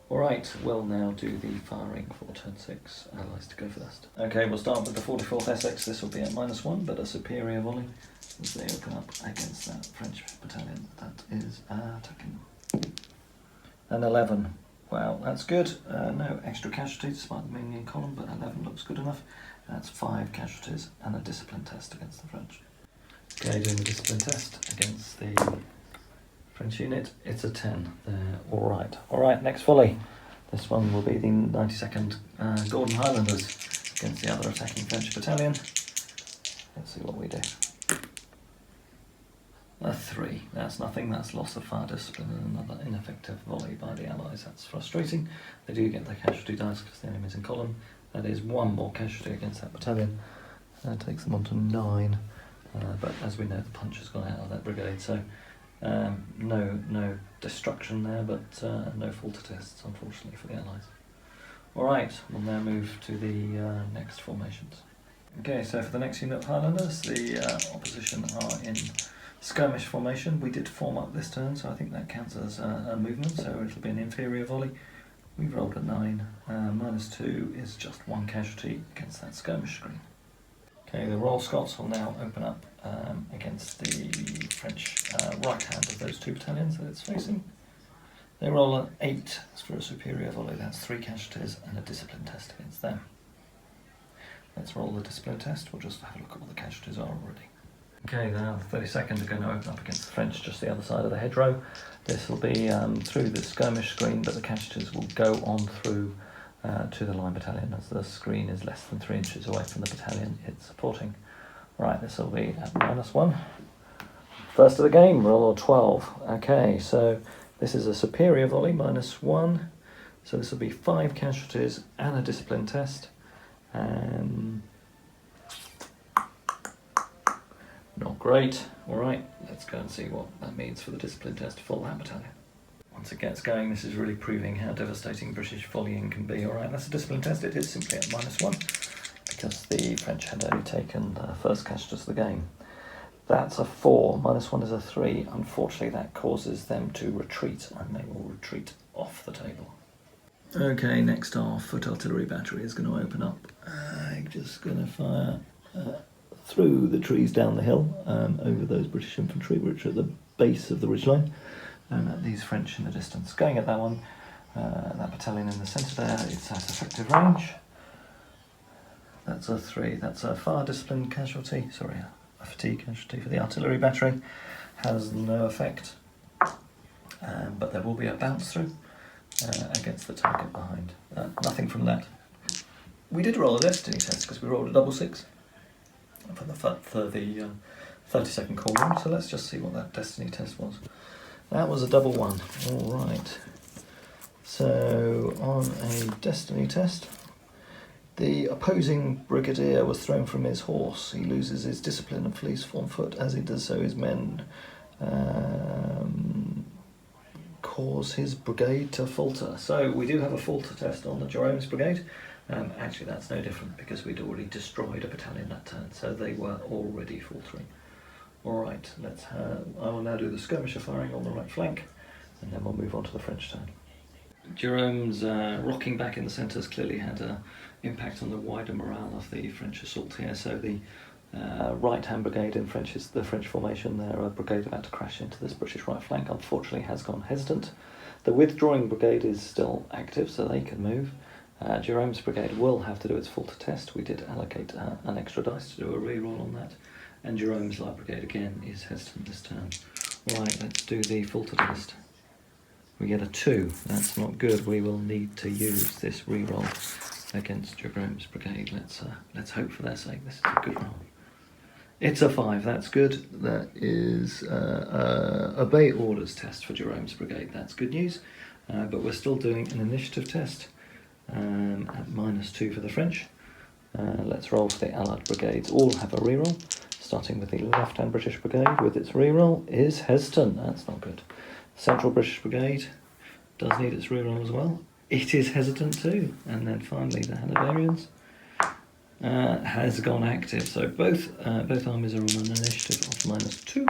Alright, we'll now do the firing for turn 6. Allies to go first. Okay, we'll start with the 44th Essex. This will be at -1, but a superior volley as they open up against that French battalion that is attacking them. An 11. Wow, that's good. No extra casualties despite them being in column, but 11 looks good enough. That's 5 casualties and a discipline test against the French. Okay, doing the discipline test against the French unit. It's a 10. They're alright. Alright, next volley. This one will be the 92nd Gordon Highlanders against the other attacking French battalion. Let's see what we do. A 3. That's nothing. That's loss of fire discipline and another ineffective volley by the Allies. That's frustrating. They do get their casualty dice because the enemy's in column. That is 1 more casualty against that battalion. That takes them on to 9. But as we know, the punch has gone out of that brigade, so no destruction there, but no falter tests, unfortunately, for the Allies. Alright, we'll now move to the next formations. Okay, so for the next unit of Highlanders, the opposition are in skirmish formation. We did form up this turn, so I think that counts as a movement, so it'll be an inferior volley. We've rolled a 9. -2 is just 1 casualty against that skirmish screen. Okay, the Royal Scots will now open up against the French right hand of those 2 battalions that it's facing. They roll an 8 for a superior volley. That's 3 casualties and a discipline test against them. Let's roll the discipline test. We'll just have a look at what the casualties are already. Okay, now the 32nd are going to open up against the French just the other side of the hedgerow. This will be through the skirmish screen, but the casualties will go on through to the line battalion as the screen is less than 3 inches away from the battalion it's supporting. Right, this will be at -1. First of the game, roll 12. Okay, so this is a superior volley, -1. So this will be 5 casualties and a discipline test. Not great. Alright, let's go and see what that means for the discipline test for that battalion. Once it gets going, this is really proving how devastating British volleying can be. Alright, that's a discipline test. It is simply at -1 because the French had only taken the first casualties of the game. That's a 4. -1 is a 3. Unfortunately, that causes them to retreat, and they will retreat off the table. Okay, next our foot artillery battery is going to open up. Just going to fire through the trees down the hill, over those British infantry which are at the base of the ridgeline, and at these French in the distance. Going at that one, that battalion in the centre there, it's at effective range. That's a 3. That's a fire discipline casualty, sorry, a fatigue casualty for the artillery battery. Has no effect, but there will be a bounce through against the target behind. Nothing from that. We did roll a destiny test because we rolled a double 6 for the 32nd call room, so let's just see what that destiny test was. That was a double 1. Alright, so on a destiny test, the opposing brigadier was thrown from his horse. He loses his discipline and flees on foot. As he does so, his men cause his brigade to falter. So we do have a falter test on the Jerome's brigade. Actually, that's no different because we'd already destroyed a battalion that turn, so they were already faltering. Alright, I will now do the skirmisher firing on the right flank, and then we'll move on to the French turn. Jerome's rocking back in the centre has clearly had an impact on the wider morale of the French assault here, so the right-hand brigade in the French formation there, a brigade about to crash into this British right flank, unfortunately has gone hesitant. The withdrawing brigade is still active, so they can move. Jerome's brigade will have to do its falter test. We did allocate an extra dice to do a re-roll on that, and Jerome's light brigade again is hesitant this turn. Right, let's do the falter test. We get a 2. That's not good. We will need to use this re-roll against Jerome's brigade. Let's hope for their sake this is a good roll. It's a 5. That's good. That is obey orders test for Jerome's brigade. That's good news. But we're still doing an initiative test at -2 for the French. Let's roll for the Allied brigades. All have a reroll, starting with the left-hand British brigade with its reroll is hesitant. That's not good. Central British brigade does need its reroll as well. It is hesitant too. And then finally the Hanoverians has gone active. So both armies are on an initiative of -2.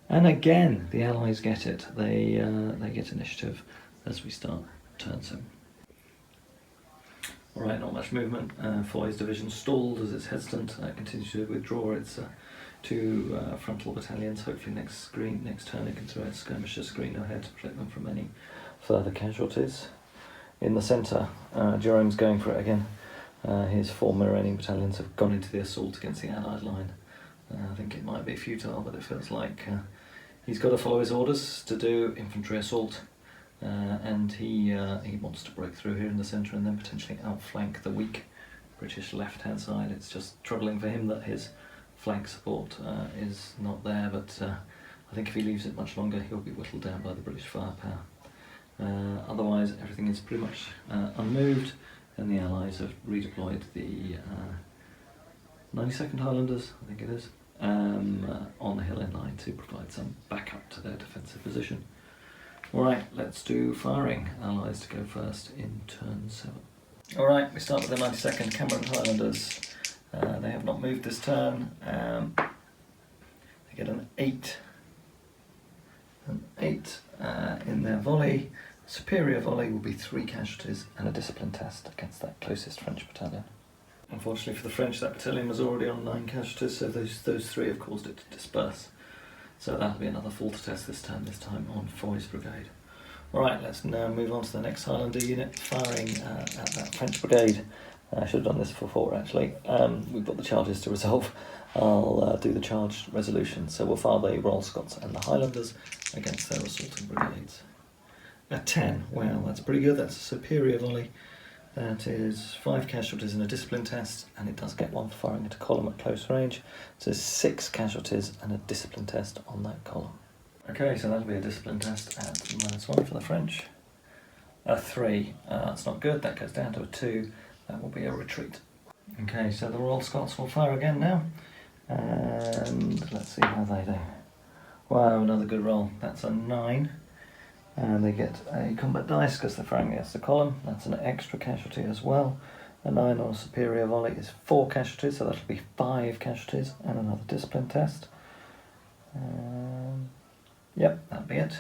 And again, the Allies get it. They get initiative as we start turn 7. Alright, not much movement. Foy's division stalled as it's hesitant. Continues to withdraw its 2 frontal battalions. Hopefully next turn it can throw its skirmisher screen ahead to protect them from any further casualties. In the centre, Jerome's going for it again. His 4 Marine battalions have gone into the assault against the Allied line. I think it might be futile, but it feels like he's got to follow his orders to do infantry assault. And he wants to break through here in the centre and then potentially outflank the weak British left-hand side. It's just troubling for him that his flank support is not there, but I think if he leaves it much longer he'll be whittled down by the British firepower. Otherwise everything is pretty much unmoved, and the Allies have redeployed the 92nd Highlanders, I think it is, on the hill in line to provide some backup to their defensive position. Alright, let's do firing. Allies to go first in turn 7. Alright, we start with the 92nd Cameron Highlanders. They have not moved this turn. They get an 8. An 8 in their volley. Superior volley will be 3 casualties and a discipline test against that closest French battalion. Unfortunately for the French, that battalion was already on 9 casualties, so those 3 have caused it to disperse. So that'll be another falter test this time on Foy's brigade. Alright, let's now move on to the next Highlander unit, firing at that French brigade. I should have done this before actually. We've got the charges to resolve. I'll do the charge resolution. So we'll fire the Royal Scots and the Highlanders against their assaulting brigades. A 10, wow, that's pretty good. That's a superior volley. That is 5 casualties in a discipline test, and it does get 1 for firing at a column at close range. So 6 casualties and a discipline test on that column. Okay, so that'll be a discipline test at -1 for the French. A 3, that's not good, that goes down to a 2, that will be a retreat. Okay, so the Royal Scots will fire again now, and let's see how they do. Wow, another good roll, that's a 9, and they get a combat dice because they're firing against the column, that's an extra casualty as well. A 9 on a superior volley is 4 casualties, so that'll be 5 casualties and another discipline test. Yep, that'll be it.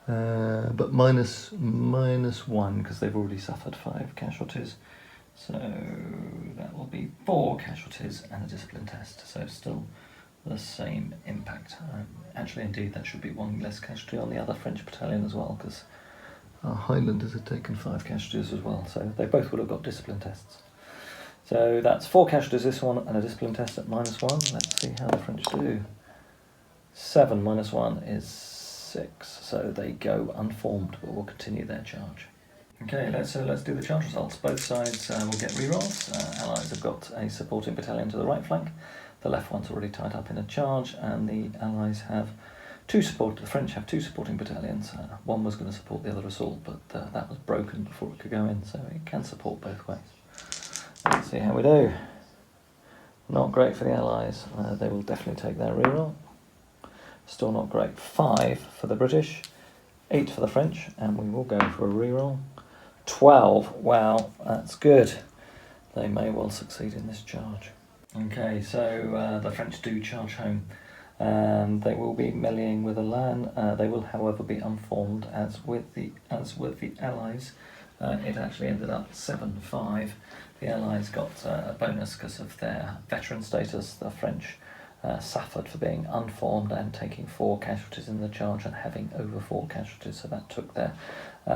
But minus 1 because they've already suffered 5 casualties. So that will be 4 casualties and a discipline test. So still the same impact. Actually, indeed, that should be 1 less casualty on the other French battalion as well, because our Highlanders had taken 5 casualties as well. So they both would have got discipline tests. So that's 4 casualties this one and a discipline test at -1. Let's see how the French do. 7 minus 1 is 6, so they go unformed, but will continue their charge. Okay, let's do the charge results. Both sides will get rerolls. Allies have got a supporting battalion to the right flank. The left one's already tied up in a charge, and the Allies have the French have 2 supporting battalions. One was going to support the other assault, but that was broken before it could go in, so it can support both ways. Let's see how we do. Not great for the Allies. They will definitely take their reroll. Still not great. 5 for the British, 8 for the French, and we will go for a reroll. 12, wow, that's good. They may well succeed in this charge. Okay, so the French do charge home. They will be meleeing with a LAN. They will, however, be unformed as with the Allies. It actually ended up 7-5. The Allies got a bonus because of their veteran status. The French suffered for being unformed and taking 4 casualties in the charge and having over 4 casualties, so that took their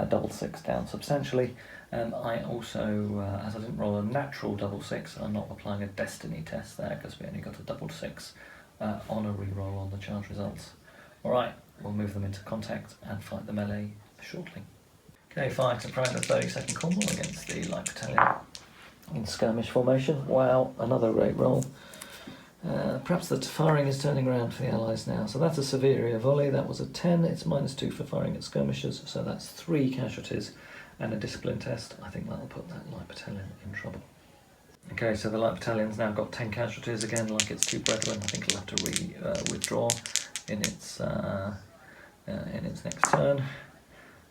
double 6 down substantially. I also, as I didn't roll a natural double 6, I'm not applying a destiny test there because we only got a double 6 on a reroll on the charge results. Alright, we'll move them into contact and fight the melee shortly. Okay, fire to prone the 32nd Cornwall against the Light Battalion in skirmish formation. Wow, another great roll. Perhaps the firing is turning around for the Allies now. So that's a superior volley. That was a 10. It's -2 for firing at skirmishers. So that's 3 casualties and a discipline test. I think that'll put that Light Battalion in trouble. Okay, so the Light Battalion's now got 10 casualties again, like its 2 brethren. I think it'll have to withdraw in its next turn,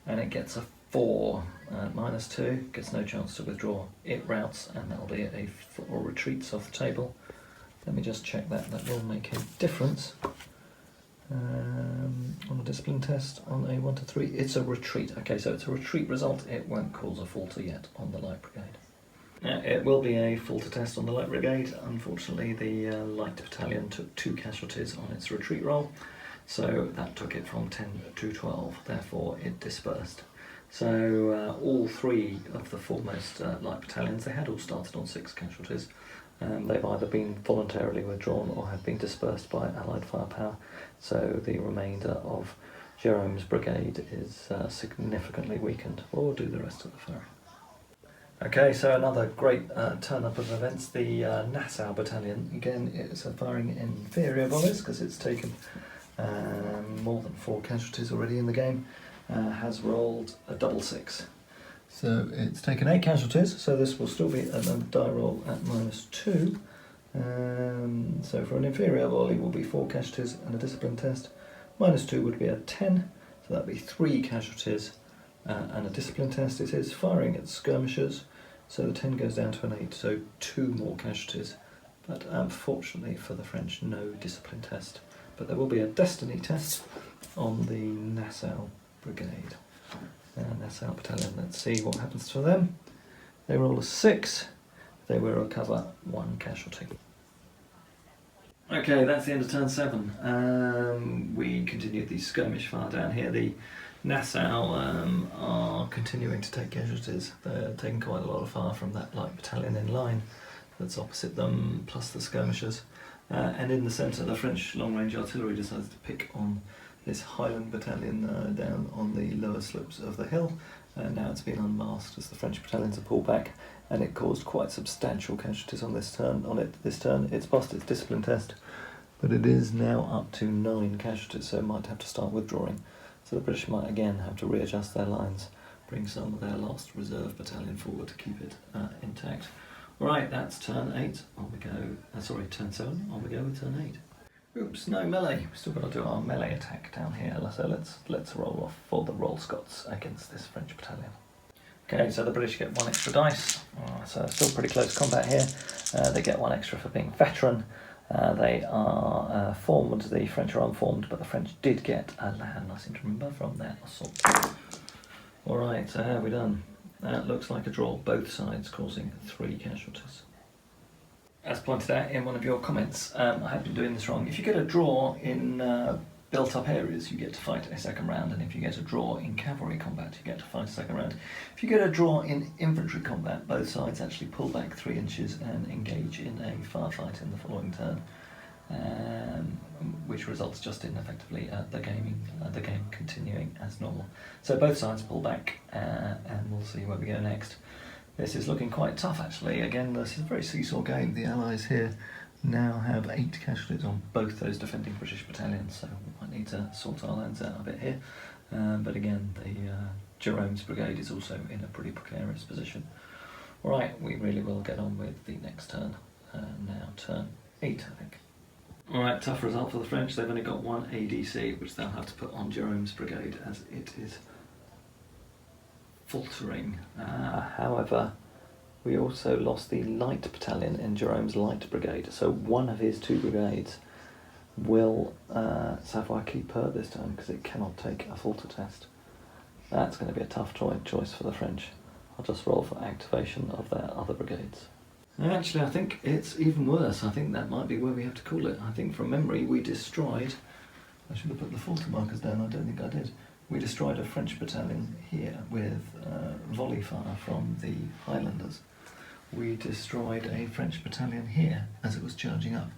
and it gets a 4 -2. Gets no chance to withdraw. It routs, and that'll be a 4 retreats off the table. Let me just check that. That will make a difference. On a discipline test on a 1 to 3, it's a retreat. Okay, so it's a retreat result. It won't cause a falter yet on the Light Brigade. It will be a falter test on the Light Brigade. Unfortunately, the Light Battalion took 2 casualties on its retreat roll, so that took it from 10 to 12. Therefore, it dispersed. So all 3 of the foremost Light Battalions, they had all started on 6 casualties. They've either been voluntarily withdrawn or have been dispersed by Allied firepower, so the remainder of Jerome's brigade is significantly weakened. We'll do the rest of the firing. Okay, so another great turn-up of events. The Nassau Battalion, again, is firing inferior volleys because it's taken more than 4 casualties already in the game, has rolled a double 6. So it's taken 8 casualties, so this will still be a die roll at -2. So for an inferior volley will be 4 casualties and a discipline test. -2 would be a 10, so that'd be 3 casualties and a discipline test. It is firing at skirmishers, so the 10 goes down to an 8, so 2 more casualties. But unfortunately for the French, no discipline test. But there will be a destiny test on the Nassau Brigade. Nassau Battalion, let's see what happens to them. They roll a 6, they will recover 1 casualty. Okay, that's the end of turn 7. We continued the skirmish fire down here. The Nassau are continuing to take casualties. They're taking quite a lot of fire from that Light Battalion in line that's opposite them, plus the skirmishers. And in the centre, the French long-range artillery decides to pick on this Highland battalion down on the lower slopes of the hill. Now it's been unmasked as the French battalions are pulled back, and it caused quite substantial casualties on this turn. It's passed its discipline test, but it is now up to 9 casualties, so it might have to start withdrawing. So the British might again have to readjust their lines, bring some of their last reserve battalion forward to keep it intact. Right, that's turn 8. On we go. Turn 7. On we go with turn 8. Oops, no melee. We've still got to do our melee attack down here. So let's roll off for the roll Scots against this French battalion. Okay, so the British get 1 extra dice. So still pretty close combat here. They get 1 extra for being veteran. They are formed. The French are unformed, but the French did get a land, I seem to remember, from their assault. Alright, so how have we done? That looks like a draw, both sides causing 3 casualties. As pointed out in one of your comments, I have been doing this wrong. If you get a draw in built-up areas, you get to fight a second round, and if you get a draw in cavalry combat, you get to fight a second round. If you get a draw in infantry combat, both sides actually pull back 3 inches and engage in a firefight in the following turn, which results just in effectively the game continuing as normal. So both sides pull back, and we'll see where we go next. This is looking quite tough actually. Again, this is a very seesaw game. The Allies here now have 8 casualties on both those defending British battalions, so we might need to sort our lands out a bit here. But again, the Jerome's brigade is also in a pretty precarious position. Alright, we really will get on with the next turn. Now turn 8, I think. Alright, tough result for the French. They've only got 1 ADC, which they'll have to put on Jerome's brigade as it is faltering. However, we also lost the light battalion in Jerome's light brigade, so one of his 2 brigades will savoir-qui-peut this time because it cannot take a falter test. That's going to be a tough choice for the French. I'll just roll for activation of their other brigades. Actually, I think it's even worse. I think that might be where we have to call it. I think from memory we destroyed... I should have put the falter markers down, I don't think I did. We destroyed a French battalion here with volley fire from the Highlanders. We destroyed a French battalion here as it was charging up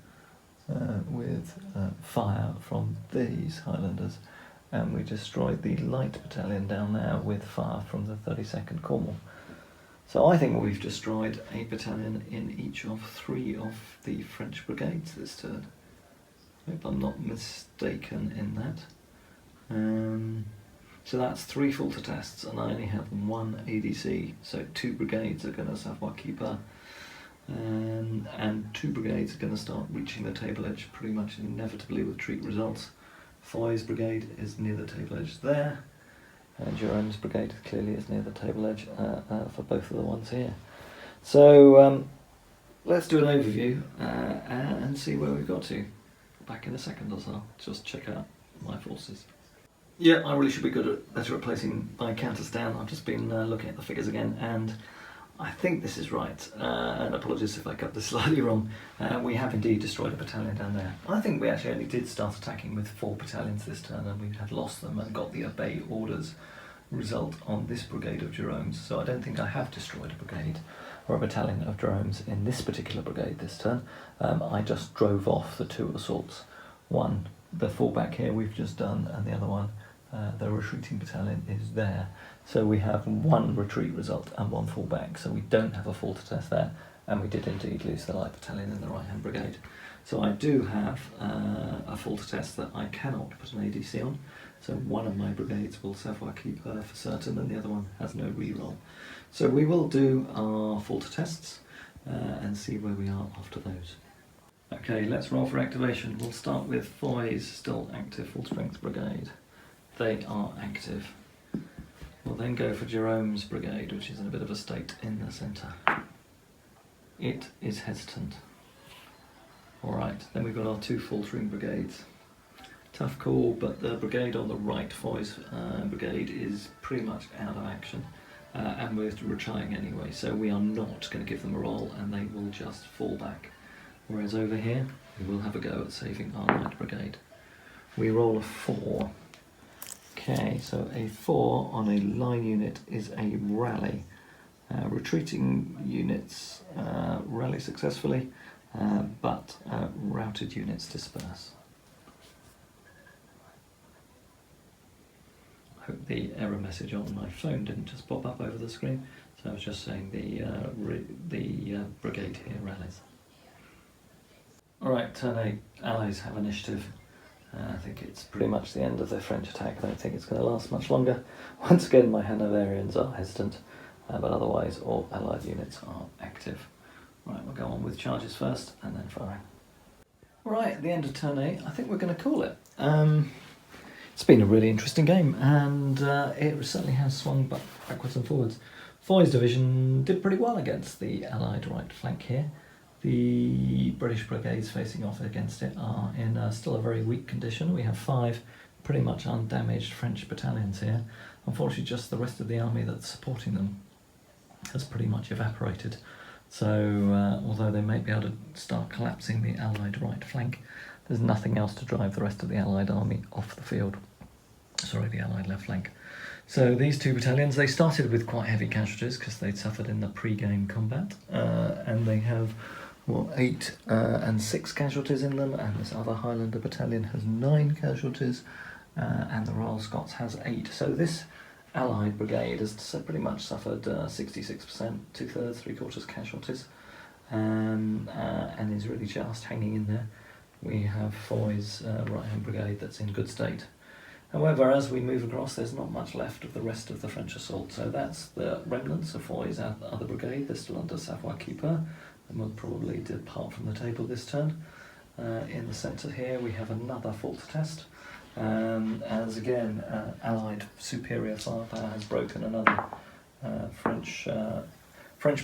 with fire from these Highlanders. And we destroyed the light battalion down there with fire from the 32nd Cornwall. So I think we've destroyed a battalion in each of 3 of the French brigades this turn. I hope I'm not mistaken in that. So that's 3 falter tests, and I only have 1 ADC, so 2 brigades are going to savoir-qui-peut, and 2 brigades are going to start reaching the table edge pretty much inevitably with treat results. Foy's brigade is near the table edge there, and Jerome's brigade clearly is near the table edge for both of the ones here. So let's do an overview and see where we've got to. Back in a second or so, just check out my forces. Yeah, I really should be better at placing my counters down. I've just been looking at the figures again, and I think this is right. And apologies if I got this slightly wrong. We have indeed destroyed a battalion down there. I think we actually only did start attacking with 4 battalions this turn, and we had lost them and got the obey orders result on this brigade of Jerome's. So I don't think I have destroyed a brigade or a battalion of Jerome's in this particular brigade this turn. I just drove off the 2 assaults. One, the fallback here we've just done, and the other one, the retreating battalion is there. So we have 1 retreat result and 1 fallback, so we don't have a falter test there, and we did indeed lose the light battalion in the right hand brigade. So I do have a falter test that I cannot put an ADC on, so one of my brigades will savoir-qui-peut for certain, and the other one has no reroll. So we will do our falter tests and see where we are after those. Okay, let's roll for activation. We'll start with Foy's still active full strength brigade. They are active. We'll then go for Jerome's brigade, which is in a bit of a state in the centre. It is hesitant. Alright, then we've got our 2 faltering brigades. Tough call, but the brigade on the right, Foy's brigade, is pretty much out of action. And we're retiring anyway, so we are not going to give them a roll, and they will just fall back. Whereas over here, we will have a go at saving our light brigade. We roll a 4. Okay, so a 4 on a line unit is a rally. Retreating units rally successfully, but routed units disperse. I hope the error message on my phone didn't just pop up over the screen. So I was just saying the brigade here rallies. Alright, turn 8, Allies have initiative. I think it's pretty much the end of their French attack. I don't think it's going to last much longer. Once again, my Hanoverians are hesitant, but otherwise all Allied units are active. Right, we'll go on with charges first and then firing. Right, at the end of turn 8, I think we're going to call it. It's been a really interesting game, and it certainly has swung backwards and forwards. Foy's division did pretty well against the Allied right flank here. The British brigades facing off against it are in still a very weak condition. We have 5 pretty much undamaged French battalions here. Unfortunately, just the rest of the army that's supporting them has pretty much evaporated. So, although they may be able to start collapsing the Allied right flank, there's nothing else to drive the rest of the Allied army off the field. Sorry, the Allied left flank. So these 2 battalions, they started with quite heavy casualties because they'd suffered in the pre-game combat, and they have 8 and 6 casualties in them, and this other Highlander battalion has 9 casualties, and the Royal Scots has 8. So this Allied brigade has pretty much suffered 66%, 2/3, 3/4 casualties, and is really just hanging in there. We have Foy's right-hand brigade that's in good state. However, as we move across, there's not much left of the rest of the French assault. So that's the remnants of Foy's other brigade. They're still under Savoy-Keeper and will probably depart from the table this turn. In the centre here, we have another fault test. As again, Allied superior firepower has broken another French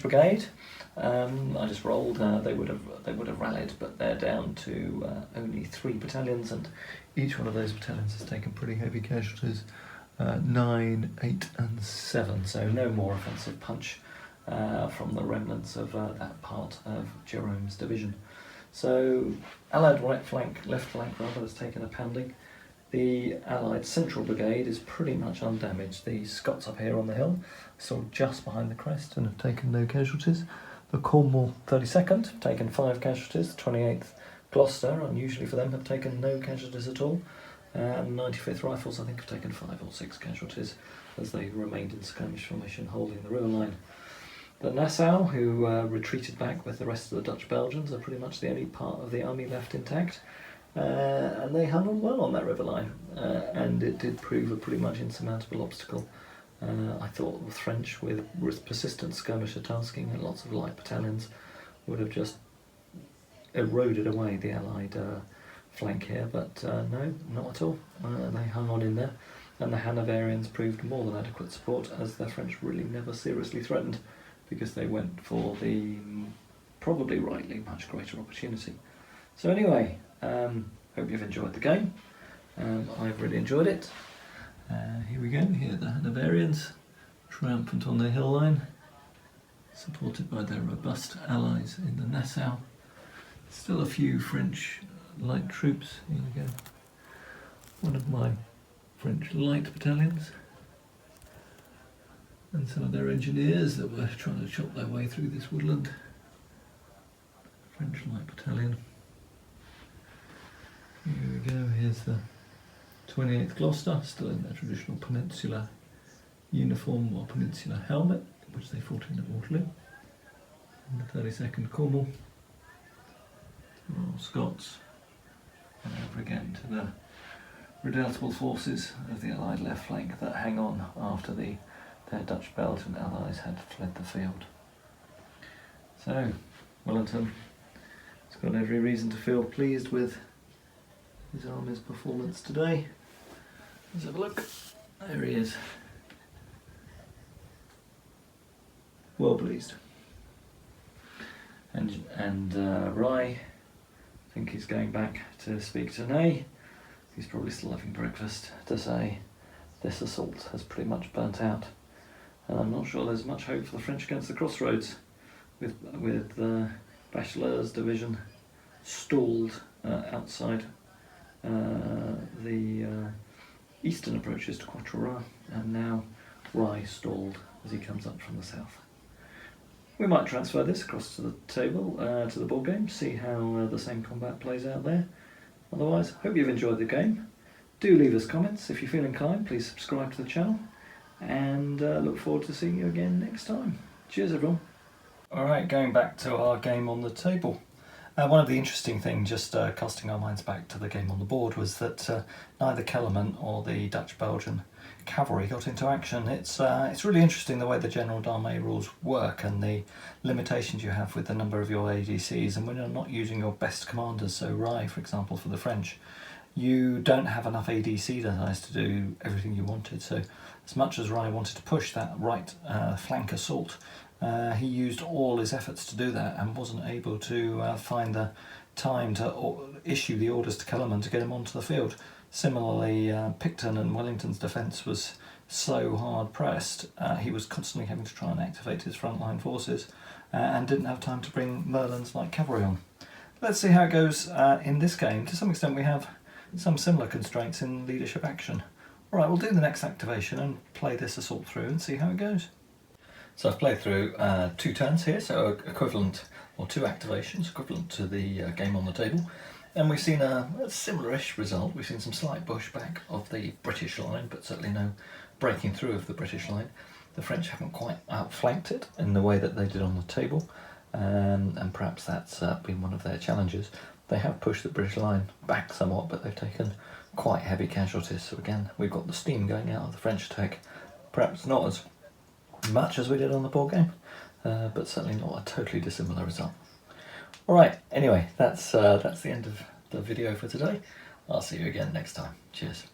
brigade. I just rolled. They would have rallied, but they're down to only 3 battalions, and each one of those battalions has taken pretty heavy casualties. 9, 8, and 7. So no more offensive punch from the remnants of that part of Jerome's division. So Allied right flank, left flank rather, has taken a pounding. The Allied Central Brigade is pretty much undamaged. The Scots up here on the hill, sort of just behind the crest, and have taken no casualties. The Cornwall 32nd have taken 5 casualties. The 28th Gloucester, unusually for them, have taken no casualties at all. And 95th Rifles, I think, have taken 5 or 6 casualties as they remained in skirmish formation holding the river line. The Nassau, who retreated back with the rest of the Dutch Belgians, are pretty much the only part of the army left intact. And they hung on well on that river line, and it did prove a pretty much insurmountable obstacle. I thought the French, with persistent skirmisher tasking and lots of light battalions, would have just eroded away the Allied flank here, but no, not at all. They hung on in there, and the Hanoverians proved more than adequate support, as the French really never seriously threatened, because they went for the, probably rightly, much greater opportunity. So anyway, hope you've enjoyed the game. I've really enjoyed it. Here we go, here are the Hanoverians, triumphant on their hill line, supported by their robust allies in the Nassau. Still a few French light troops. Here we go. One of my French light battalions. And some of their engineers that were trying to chop their way through this woodland. French light battalion. Here we go, here's the 28th Gloucester, still in their traditional peninsular uniform or peninsular helmet, which they fought in at Waterloo. And the 32nd Cornwall, Royal Scots, and over again to the redoubtable forces of the Allied left flank that hang on after their Dutch-Belgian allies had fled the field. So, Wellington has got every reason to feel pleased with his army's performance today. Let's have a look. There he is. Well pleased. And Rye, I think he's going back to speak to Ney. He's probably still having breakfast, to say this assault has pretty much burnt out. And I'm not sure there's much hope for the French against the crossroads, with Bachelar's division stalled outside the eastern approaches to Quatre, and now Rye stalled as he comes up from the south. We might transfer this across to the table, to the board game, see how the same combat plays out there. Otherwise, hope you've enjoyed the game. Do leave us comments if you feel inclined. Please subscribe to the channel, and look forward to seeing you again next time. Cheers, everyone. Alright, going back to our game on the table. One of the interesting things, just casting our minds back to the game on the board, was that neither Kellerman or the Dutch-Belgian cavalry got into action. It's really interesting the way the general d'armée rules work and the limitations you have with the number of your ADCs, and when you're not using your best commanders, so Rye, for example, for the French, you don't have enough ADC dice to do everything you wanted. So as much as Rye wanted to push that right flank assault, he used all his efforts to do that and wasn't able to find the time to issue the orders to Kellerman to get him onto the field. Similarly, Picton and Wellington's defence was so hard pressed, he was constantly having to try and activate his frontline forces and didn't have time to bring Merlin's light cavalry on. Let's see how it goes in this game. To some extent we have some similar constraints in leadership action. Alright, we'll do the next activation and play this assault through and see how it goes. So I've played through 2 turns here, so equivalent, or 2 activations, equivalent to the game on the table. And we've seen a similar-ish result. We've seen some slight pushback of the British line, but certainly no breaking through of the British line. The French haven't quite outflanked it in the way that they did on the table, and perhaps that's been one of their challenges. They have pushed the British line back somewhat, but they've taken quite heavy casualties. So again, we've got the steam going out of the French attack. Perhaps not as much as we did on the board game, but certainly not a totally dissimilar result. Alright, anyway, that's the end of the video for today. I'll see you again next time. Cheers.